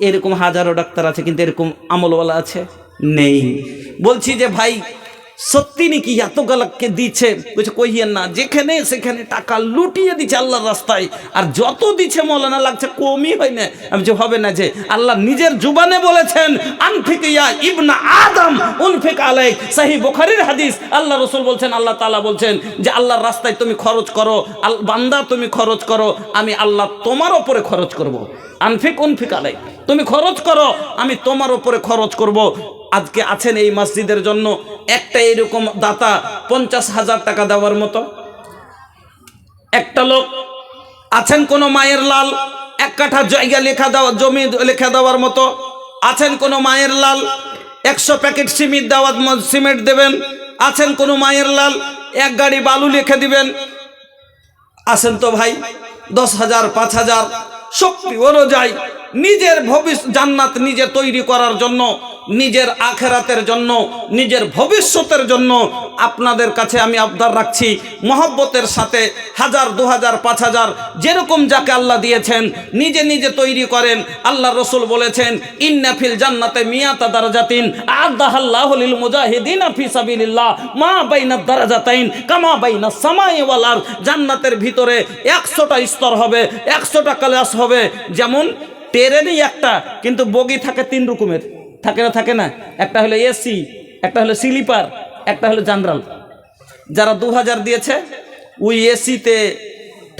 Speaker 2: এরকম হাজারো ডাক্তার আছে, কিন্তু এরকম আমলওয়ালা আছে নেই। বলছি যে ভাই সত্যি নাকি এত গালাককে দিচ্ছে? বলছে কইয়েন না, যেখানে সেখানে টাকা লুটিয়ে দিচ্ছে আল্লাহর রাস্তায়, আর যত দিচ্ছে মৌলানা লাগছে কমই হয় না। আমি যে হবে না, যে আল্লাহ নিজের জুবানে বলেছেন আনফিক ইয়া ইবনা আদম উনফিক আলাইক, সহিহ বুখারীর হাদিস। আল্লাহ রাসূল বলছেন, আল্লাহ তাআলা বলছেন যে আল্লাহর রাস্তায় তুমি খরচ করো, বান্দা তুমি খরচ করো, আমি আল্লাহ তোমার উপরে খরচ করব। আনফিক উনফিক আলাইক, তুমি খরচ করো, আমি তোমার উপরে খরচ করব। আজকে আছেন এই মসজিদের জন্য একটা এরকম দাতা 50,000 টাকা দেওয়ার মতো একটা লোক আছেন, কোন মায়ের লাল 1 কাঠা জায়গা লেখা দেওয়া, জমি লেখা দেওয়ার মতো আছেন, কোন মায়ের লাল 100 প্যাকেট সিমেন্ট দেবেন, আছেন কোন মায়ের লাল 1 গাড়ি বালু লিখে দিবেন, আছেন তো ভাই 10,000 5,000 শক্তি অনুযায়ী নিজের ভবিষ্যৎ জান্নাত নিজে তৈরি করার জন্য, নিজের আখেরাতের জন্য, নিজের ভবিষ্যতের জন্য আপনাদের কাছে আমি আবদার রাখছি, মহব্বতের সাথে 1000 2000 5000 যেরকম যাকে আল্লাহ দিয়েছেন নিজে নিজে তৈরি করেন। আল্লাহ রসুল বলেছেন ইন্না ফিল জান্নাতে মিয়াতা দারাজাতিন আ'দাহাল্লাহু লিল মুজাহিদিনা ফি সাবিলিল্লাহ মা বাইনা দারাজাতাইন কামা বাইনা সামাই ওয়াল আরদ। জান্নাতের ভিতরে 100টা স্তর হবে, 100টা ক্লাস হবে। যেমন ট্রেনই একটা, কিন্তু বগি থাকে 3 রকমের, থাকে না? থাকে না? একটা হলো এসি, একটা হলো স্লিপার, একটা হলো জেনারেল। যারা 2000 দিয়েছে ওই এসিতে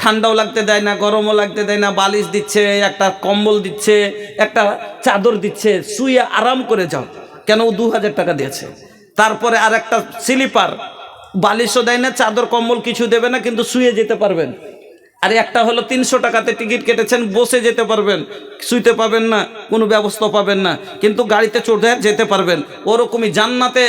Speaker 2: ঠান্ডাও লাগতে দেয় না, গরমও লাগতে দেয় না, বালিশ দিচ্ছে, একটা কম্বল দিচ্ছে, একটা চাদর দিচ্ছে, শুয়ে আরাম করে যাও। কেন? ও 2000 টাকা দিয়েছে। তারপরে আর একটা স্লিপার, বালিশও দেয় না, চাদর কম্বল কিছু দেবে না, কিন্তু শুয়ে যেতে পারবেন। আর একটা হলো 300 টাকাতে টিকিট কেটেছেন, বসে যেতে পারবেন, শুইতে পাবেন না, কোনো ব্যবস্থা পাবেন না, কিন্তু গাড়িতে চড়ে যেতে পারবেন। ওরকমই জান্নাতে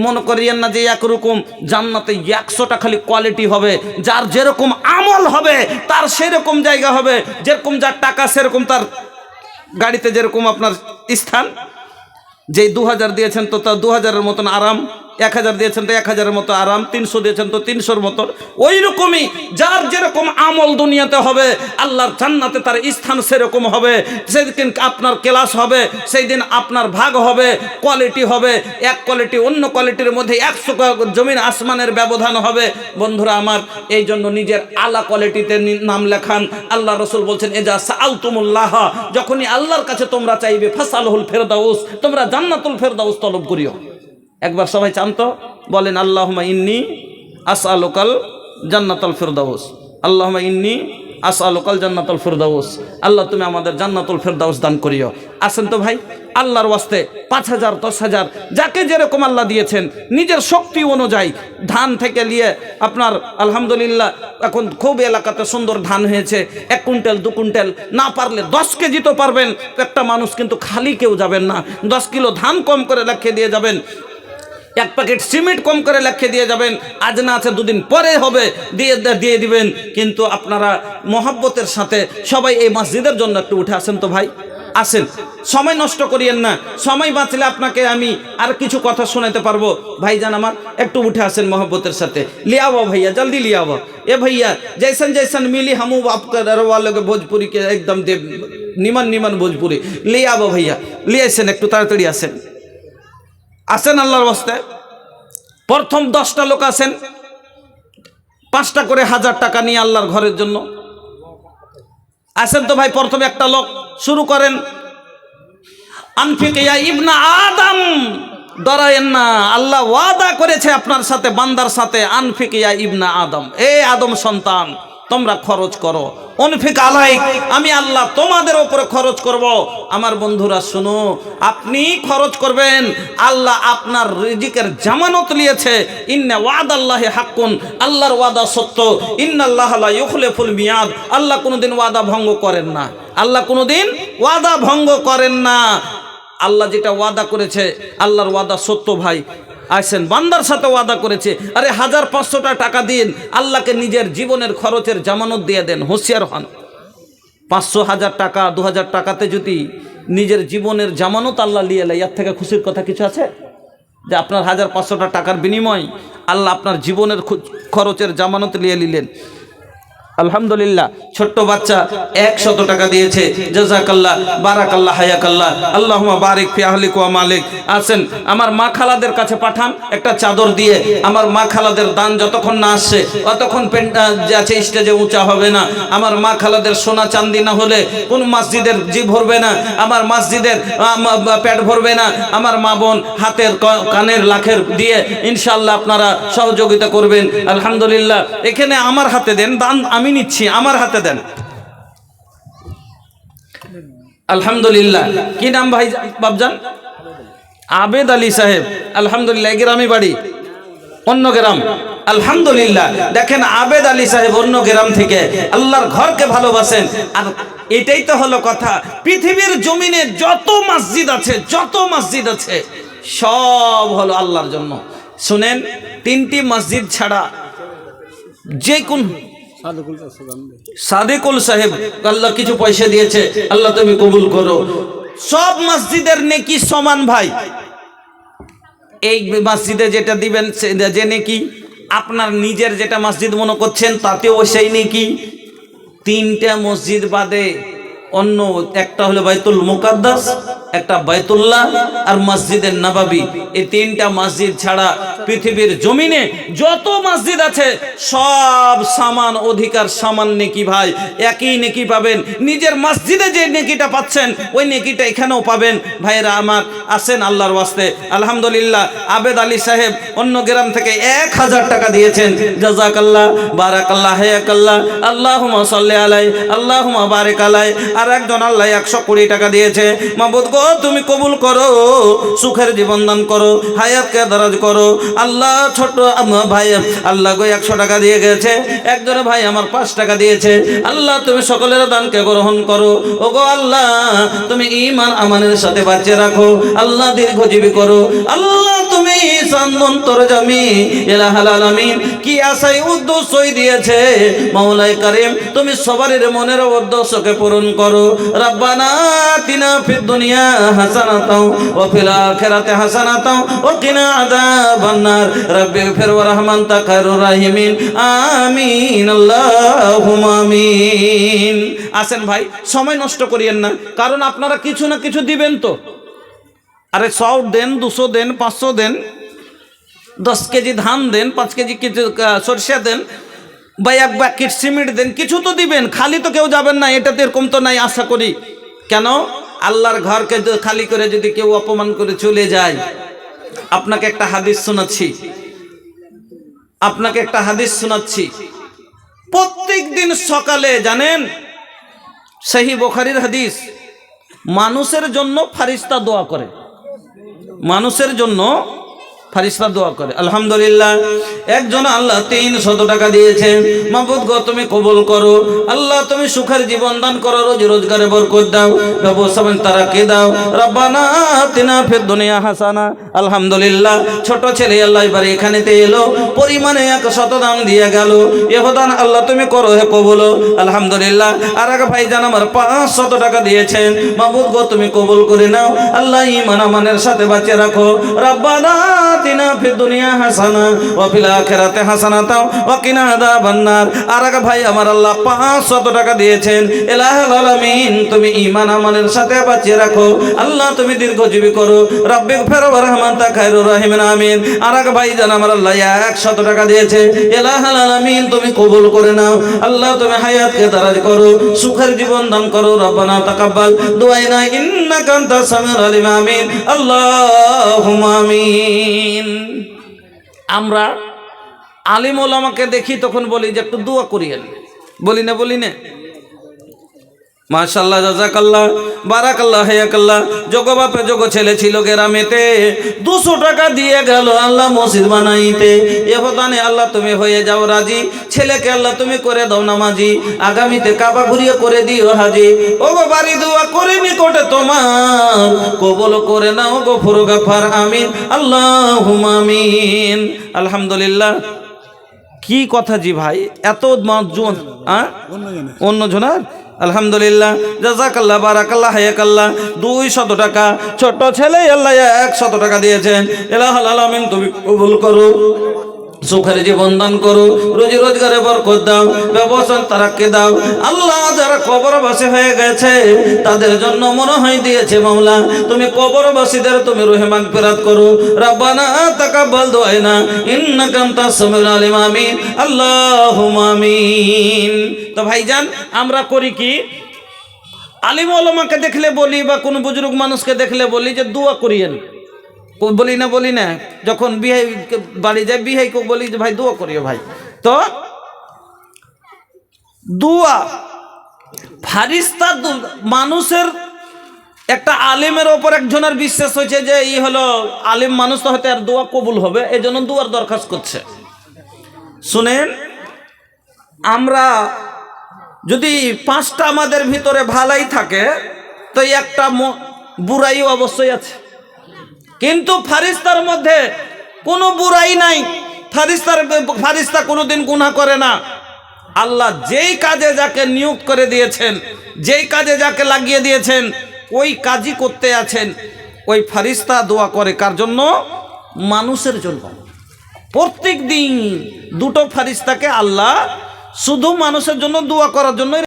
Speaker 2: মনে করিয়েন না যে একরকম, জান্নাতে 100টা খালি কোয়ালিটি হবে। যার যেরকম আমল হবে তার সেরকম জায়গা হবে, যেরকম যার টাকা সেরকম তার গাড়িতে যেরকম আপনার স্থান। যেই 2000 দিয়েছেন তো তার 2000-এর মতন আরাম, 1000 দিয়েছেন তো 1000-এর মতো আরাম, 300 দিয়েছেন তো 300-র মতন। ওই রকমই যার যেরকম আমল দুনিয়াতে হবে আল্লাহর জান্নাতে তার স্থান সেরকম হবে। সেদিন আপনার ক্লাস হবে, সেই দিন আপনার ভাগ হবে, কোয়ালিটি হবে। এক কোয়ালিটি অন্য কোয়ালিটির মধ্যে 100 জমিন আসমানের ব্যবধান হবে। বন্ধুরা আমার, এই জন্য নিজের আলা কোয়ালিটিতে নাম লেখান। আল্লাহ রসুল বলছেন এজা সাআলতুমুল্লাহ, যখনই আল্লাহর কাছে তোমরা চাইবে ফাসালহুল ফেরদাউস, তোমরা জান্নাতুল ফেরদাউস তলব করিও। একবার সবাই চান তো, বলেন আল্লাহুম্মা ইন্নী আসআলুকাল জান্নাতুল ফেরদাউস, আল্লাহুম্মা ইন্নী আসআলুকাল জান্নাতুল ফেরদাউস। আল্লাহ তুমি আমাদের জান্নাতুল ফেরদাউস দান করিও। আসেন তো ভাই, আল্লাহর ওয়াস্তে 5000 10,000 যাকে যেরকম আল্লাহ দিয়েছেন নিজের শক্তি অনুযায়ী, ধান থেকে নিয়ে আপনার আলহামদুলিল্লাহ এখন খুব এলাকাতে সুন্দর ধান হয়েছে, 1 কুইন্টাল 2 কুইন্টাল, না পারলে 10 কেজি তো পারবেন। একটা মানুষ কিন্তু খালি কেউ যাবেন না, 10 কিলো ধান কম করে লেখে দিয়ে যাবেন, 1 প্যাকেট সিমেন্ট কম করে লেখে দিয়ে যাবেন। আজ না আছে 2 দিন পরে হবে, দিয়ে দিবেন। কিন্তু আপনারা মহব্বতের সাথে সবাই এই মসজিদের জন্য একটু উঠে আসেন তো ভাই, আসেন, সময় নষ্ট করিয়েন না। সময় বাঁচলে আপনাকে আমি আর কিছু কথা শোনাতে পারবো। ভাইজান আমার একটু উঠে আসেন মহব্বতের সাথে, ले आओ भैया, जल्दी ले आओ। ए भैया जैसन जैसन मिली हम आपका दरवालों के भोजपुरी के एकदम दे निमन निमन भोजपुरी ले आओ भैया, ले আসেন, একটু তাড়াতাড়ি আসেন, আসেন আল্লাহর ওয়াস্তে। প্রথম 10টা লোক আসেন, 5টা করে 1000 টাকা নিয়ে আল্লাহর ঘরের জন্য আসেন তো ভাই। প্রথমে একটা লোক শুরু করেন, আনফিক ইয়া ইবনা আদম, ডরায়েন না, আল্লাহ ওয়াদা করেছে আপনার সাথে, বান্দার সাথে। আনফিক ইয়া ইবনা আদম, এ আদম সন্তান তোমরা খরচ করো। উনফিক আলাইক, আমি আল্লাহ তোমাদের উপরে খরচ করব। আমার বন্ধুরা শুনো, আপনি খরচ করবেন, আল্লাহ আপনার রিজিকের জামানত নিয়েছে। ইন্না ওয়াদাল্লাহি হাক্কুন, আল্লাহর ওয়াদা সত্য। ইন্নাল্লাহা লা ইউখলিফুল মিয়াদ, আল্লাহ কোনোদিন ওয়াদা ভঙ্গ করেন না, আল্লাহ কোনোদিন ওয়াদা ভঙ্গ করেন না। আল্লাহ যেটা ওয়াদা করেছে, আল্লাহর ওয়াদা সত্য ভাই। আসেন, বান্দার সাথে ওয়াদা করেছে, আরে 1500 টাকা দিন, আল্লাহকে নিজের জীবনের খরচের জামানত দিয়ে দেন। হুঁশিয়ার হন, 500 1000 টাকা 2000 টাকাতে যদি নিজের জীবনের জামানত আল্লাহ নিয়ে এলে, এর থেকে খুশির কথা কিছু আছে? যে আপনার 1500 টাকার বিনিময় আল্লাহ আপনার জীবনের খরচের জামানত নিয়ে নিলেন। আলহামদুলিল্লাহ। ছোট্ট বাচ্চা 100 টাকা দিয়েছে, জাযাকাল্লাহ, বারাকাল্লাহ, হায়াকাল্লাহ, আল্লাহুম্মা বারিক ফি আহলিক ওয়া মালিক। আসেন আমার মা খালাদের কাছে পাঠান একটা চাদর দিয়ে। আমার মা খালাদের দান যতক্ষণ না আসছে ততক্ষণ যাচ্ছে স্টেজে উঁচা হবে না। আমার মা খালাদের সোনা চাঁদি না হলে কোন মসজিদের জি ভরবে না, আমার মসজিদের পেট ভরবে না। আমার মা বোন হাতের কানের লাখের দিয়ে ইনশাআল্লাহ আপনারা সহযোগিতা করবেন। আলহামদুলিল্লাহ। এখানে আমার হাতে দেন, দান আমি নিচ্ছি, আমার হাতে দেন। আলহামদুলিল্লাহ। কি নাম ভাই বাবজান? আবেদ আলী সাহেব। আলহামদুলিল্লাহ। গ্রামে বাড়ি, অন্য গ্রাম। আলহামদুলিল্লাহ। দেখেন আবেদ আলী সাহেব অন্য গ্রাম থেকে আল্লাহর ঘরকে ভালোবাসেন। আর এটাই তো হলো কথা, পৃথিবীর জমিনে যত মসজিদ আছে সব হলো আল্লাহর জন্য। শুনেন, 3টি মসজিদ ছাড়া যে কোন সাদেকুল সাহেব আল্লাহ কিছু পয়সা দিয়েছে, আল্লাহ তুমি কবুল করো। সব মসজিদের নেকি সমান ভাই। এই মসজিদে যেটা দিবেন যে নেকি, আপনার নিজের যেটা মসজিদ মনে করছেন তাতেও সেই নেকি। 3টা মসজিদ বাদে অন্য একটা হলো বাইতুল মুকাদ্দাস, একটা বাইতুল্লাহ আর মসজিদের নববী। এই 3টা মসজিদ ছাড়া পৃথিবীর জমিনে যত মসজিদ আছে সব সমান অধিকার, সমান নেকি ভাই। একই নেকি পাবেন। নিজের মসজিদে যে নেকিটা পাচ্ছেন ওই নেকিটা এখানেও পাবেন। ভাইরা আমার, আসেন আল্লাহর ওয়াস্তে। আলহামদুলিল্লাহ। আবেদ আলী সাহেব অন্য গ্রাম থেকে 1000 টাকা দিয়েছেন, জাযাকাল্লাহ, বারাকাল্লাহ, হায়াকাল্লাহ, আল্লাহুম্মা সাল্লি আলাইহি, আল্লাহুম্মা বারিক আলাইহি। আর একজন আল্লাহ 120 টাকা দিয়েছে। মাবুদ গো তুমি কবুল করো, সুখের জীবন দান করো, হায়াতকে দারাজ করো। আল্লাহ ছোট ভাই আল্লাহ গো 100 টাকা দিয়ে গেছে। একজন ভাই আমার 5 টাকা দিয়েছে। আল্লাহ তুমি সকলের দানকে গ্রহণ করো। ও গো আল্লাহ তুমি ঈমান আমানের সাথে বাঁচিয়ে রাখো। আল্লাহ দীর্ঘজীবী করো। আল্লাহ তুমি সান্দন্তর জামি ইলাহাল আলামিন। কি আশায় উদ্দেশ্যই দিয়েছে মাওলাই কারীম, তুমি সবারের মনের উদ্দেশ্যকে পূরণ করো। রব্বানা আতিনা ফিদ দুনিয়া হাসানাতাও ওয়া ফিল আখিরাতি হাসানাতাও ওয়া কিনা আযাবান নার। রাব্বিগফির ওয়ারহাম আনতা খায়রুর রাহিমিন। আমিন, আল্লাহুম্মা আমিন। আসেন ভাই, সময় নষ্ট করিয়েন না, কারণ আপনারা কিছু না কিছু দিবেন তো। আরে 100 দেন, 200 দেন, 500 দেন, 10 কেজি ধান দেন, 5 কেজি সরষে দেন, বা 1 বাকেট সিমেন্ট দেন, কিছু তো দিবেন। খালি তো কেউ যাবেন না, এটা তো এরকম তো নাই আশা করি। কেন? আল্লাহর ঘরকে খালি করে যদি কেউ অপমান করে চলে যায়। আপনাকে একটা হাদিস শোনাচ্ছি। প্রত্যেক দিন সকালে জানেন, সহিহ বুখারীর হাদিস, মানুষের জন্য ফারিস্তা দোয়া করে, মানুষের জন্য ফারিস্তা দোয়া করে। আলহামদুলিল্লাহ। একজন আল্লাহ 300 টাকা দিয়েছেন। মাবুদ গো তুমি কবুল করো। আল্লাহ তুমি সুখের জীবন দান করো, রোজি রোজগারে বরকত দাও, ব্যবসা তারাকে দাও। রব্বানা আতিনা ফিদ দুনিয়া হাসানা। আলহামদুলিল্লাহ। ছোট ছেলে আল্লাহ এবার এখানেতে এলো, পরিমাণে 100 দান দিয়ে গেল। ইহদান আল্লাহ তুমি করো হে কবুল। আলহামদুলিল্লাহ। আর এক ভাইজান আমার 500 টাকা দিয়েছেন। মাবুদ গো তুমি কবুল করে নাও। আল্লাহ ঈমান আমানের সাথে বাঁচিয়ে রাখো। রব্বানা আতিনা ফিদ দুনিয়া হাসানা ওয়া ফিল আখিরাতি হাসানাতাও ওয়া কিনা আযাবান নার। আর এক ভাই আমার আল্লাহ 500 টাকা দিয়েছেন। ইলাহুল আলামিন তুমি ঈমান আমানের সাথে বাঁচিয়ে রাখো। আল্লাহ তুমি দীর্ঘজীবী করো। রাব্বিগফির ওয়ারহাম আনতা খায়রুর রাহিমিন। আমিন। আর এক ভাই জান আমার আল্লাহ 100 টাকা দিয়েছে। ইলাহুল আলামিন তুমি কবুল করে নাও। আল্লাহ তুমি হায়াতকে দারাজ করো, সুখের জীবন দান করো। রব্বানা তাকাব্বাল দুআইনা ইন্নাকা আনতাস সামিউল আলিম। আমিন, আল্লাহুম্মা আমিন। আমরা আলিম ওলামাকে দেখি তখন বলি যে একটু দোয়া করিয়েন, বলি না? মাশাআল্লাহ, জাযাকাল্লাহ, বারাকাল্লাহ, হায়াকাল্লাহ। যোগ বাপে যোগ ছেলে ছিল গ্রামেতে, 200 টাকা দিয়ে গেল আল্লাহ মসজিদ বানাইতে। এহদানে আল্লাহ তুমি হয়ে যাও রাজি। ছেলেকে আল্লাহ তুমি করে দাও নামাজি। আগামীতে কাবা ঘুরিয়ে করে দিও হাজি। ও গো বাড়ি দোয়া করে নিকটে তোমার, কবুল করে নাও গফুর গাফার। আমিন, আল্লাহুম্মা আমিন। আলহামদুলিল্লাহ। কি কথা জি ভাই, এত অন্য জনার
Speaker 1: আলহামদুলিল্লাহ, জাযাকাল্লাহ, বারাকাল্লাহ, হায়াকাল্লাহ। 200 টাকা ছোট ছেলে আল্লাহ 100 টাকা দিয়েছেন। ইলাহুল আলামিন তুমি কবুল করো, সুখের জীবন দান করো, রুজি রোজগারে বরকত দাও, ব্যবসা তারাক্কি দাও। আল্লাহ যারা কবরবাসী হয়ে গেছে তাদের জন্য মনে হয় দিয়েছে মাওলা, তুমি কবরবাসীদের তুমি রুহে মাগফিরাত করো। রব্বানা তাকাব্বাল দুআনা ইন্নাকা আনতাস সামিউল আলিম। আমিন, আল্লাহুম্মা আমিন। তো ভাইজান, আমরা করি কি, আলিম ওলামাকে দেখলে বলি বা কোনো বুজুর্গ মানুষকে দেখলে বলি যে দোয়া করিয়েন। বলি না যখন বিহাই বাড়ি যায়, বিহাইকে বলি যে ভাই দোয়া করিও ভাই। তো দোয়া ফারিস্তা, মানুষের একটা আলিমের ওপর একজনের বিশ্বাস হয়েছে যে ই হলো আলিম মানুষ, তো হয়তো আর দোয়া কবুল হবে, এই জন্য দোয়ার দরখাস্ত করছে। শুনেন, আমরা যদি 5টা আমাদের ভিতরে ভালাই থাকে তো একটা বুড়াইও অবশ্যই আছে, কিন্তু ফারিস্তার মধ্যে কোনো বুড়াই নাই। ফারিস্তা কোনোদিন গুনাহ করে না। আল্লাহ যেই কাজে যাকে নিয়োগ করে দিয়েছেন, যেই কাজে যাকে লাগিয়ে দিয়েছেন, ওই কাজই করতে আছেন। ওই ফারিস্তা দোয়া করে কার জন্য? মানুষের জন্য। প্রত্যেক দিন 2টো ফারিস্তাকে আল্লাহ শুধু মানুষের জন্য দোয়া করার জন্য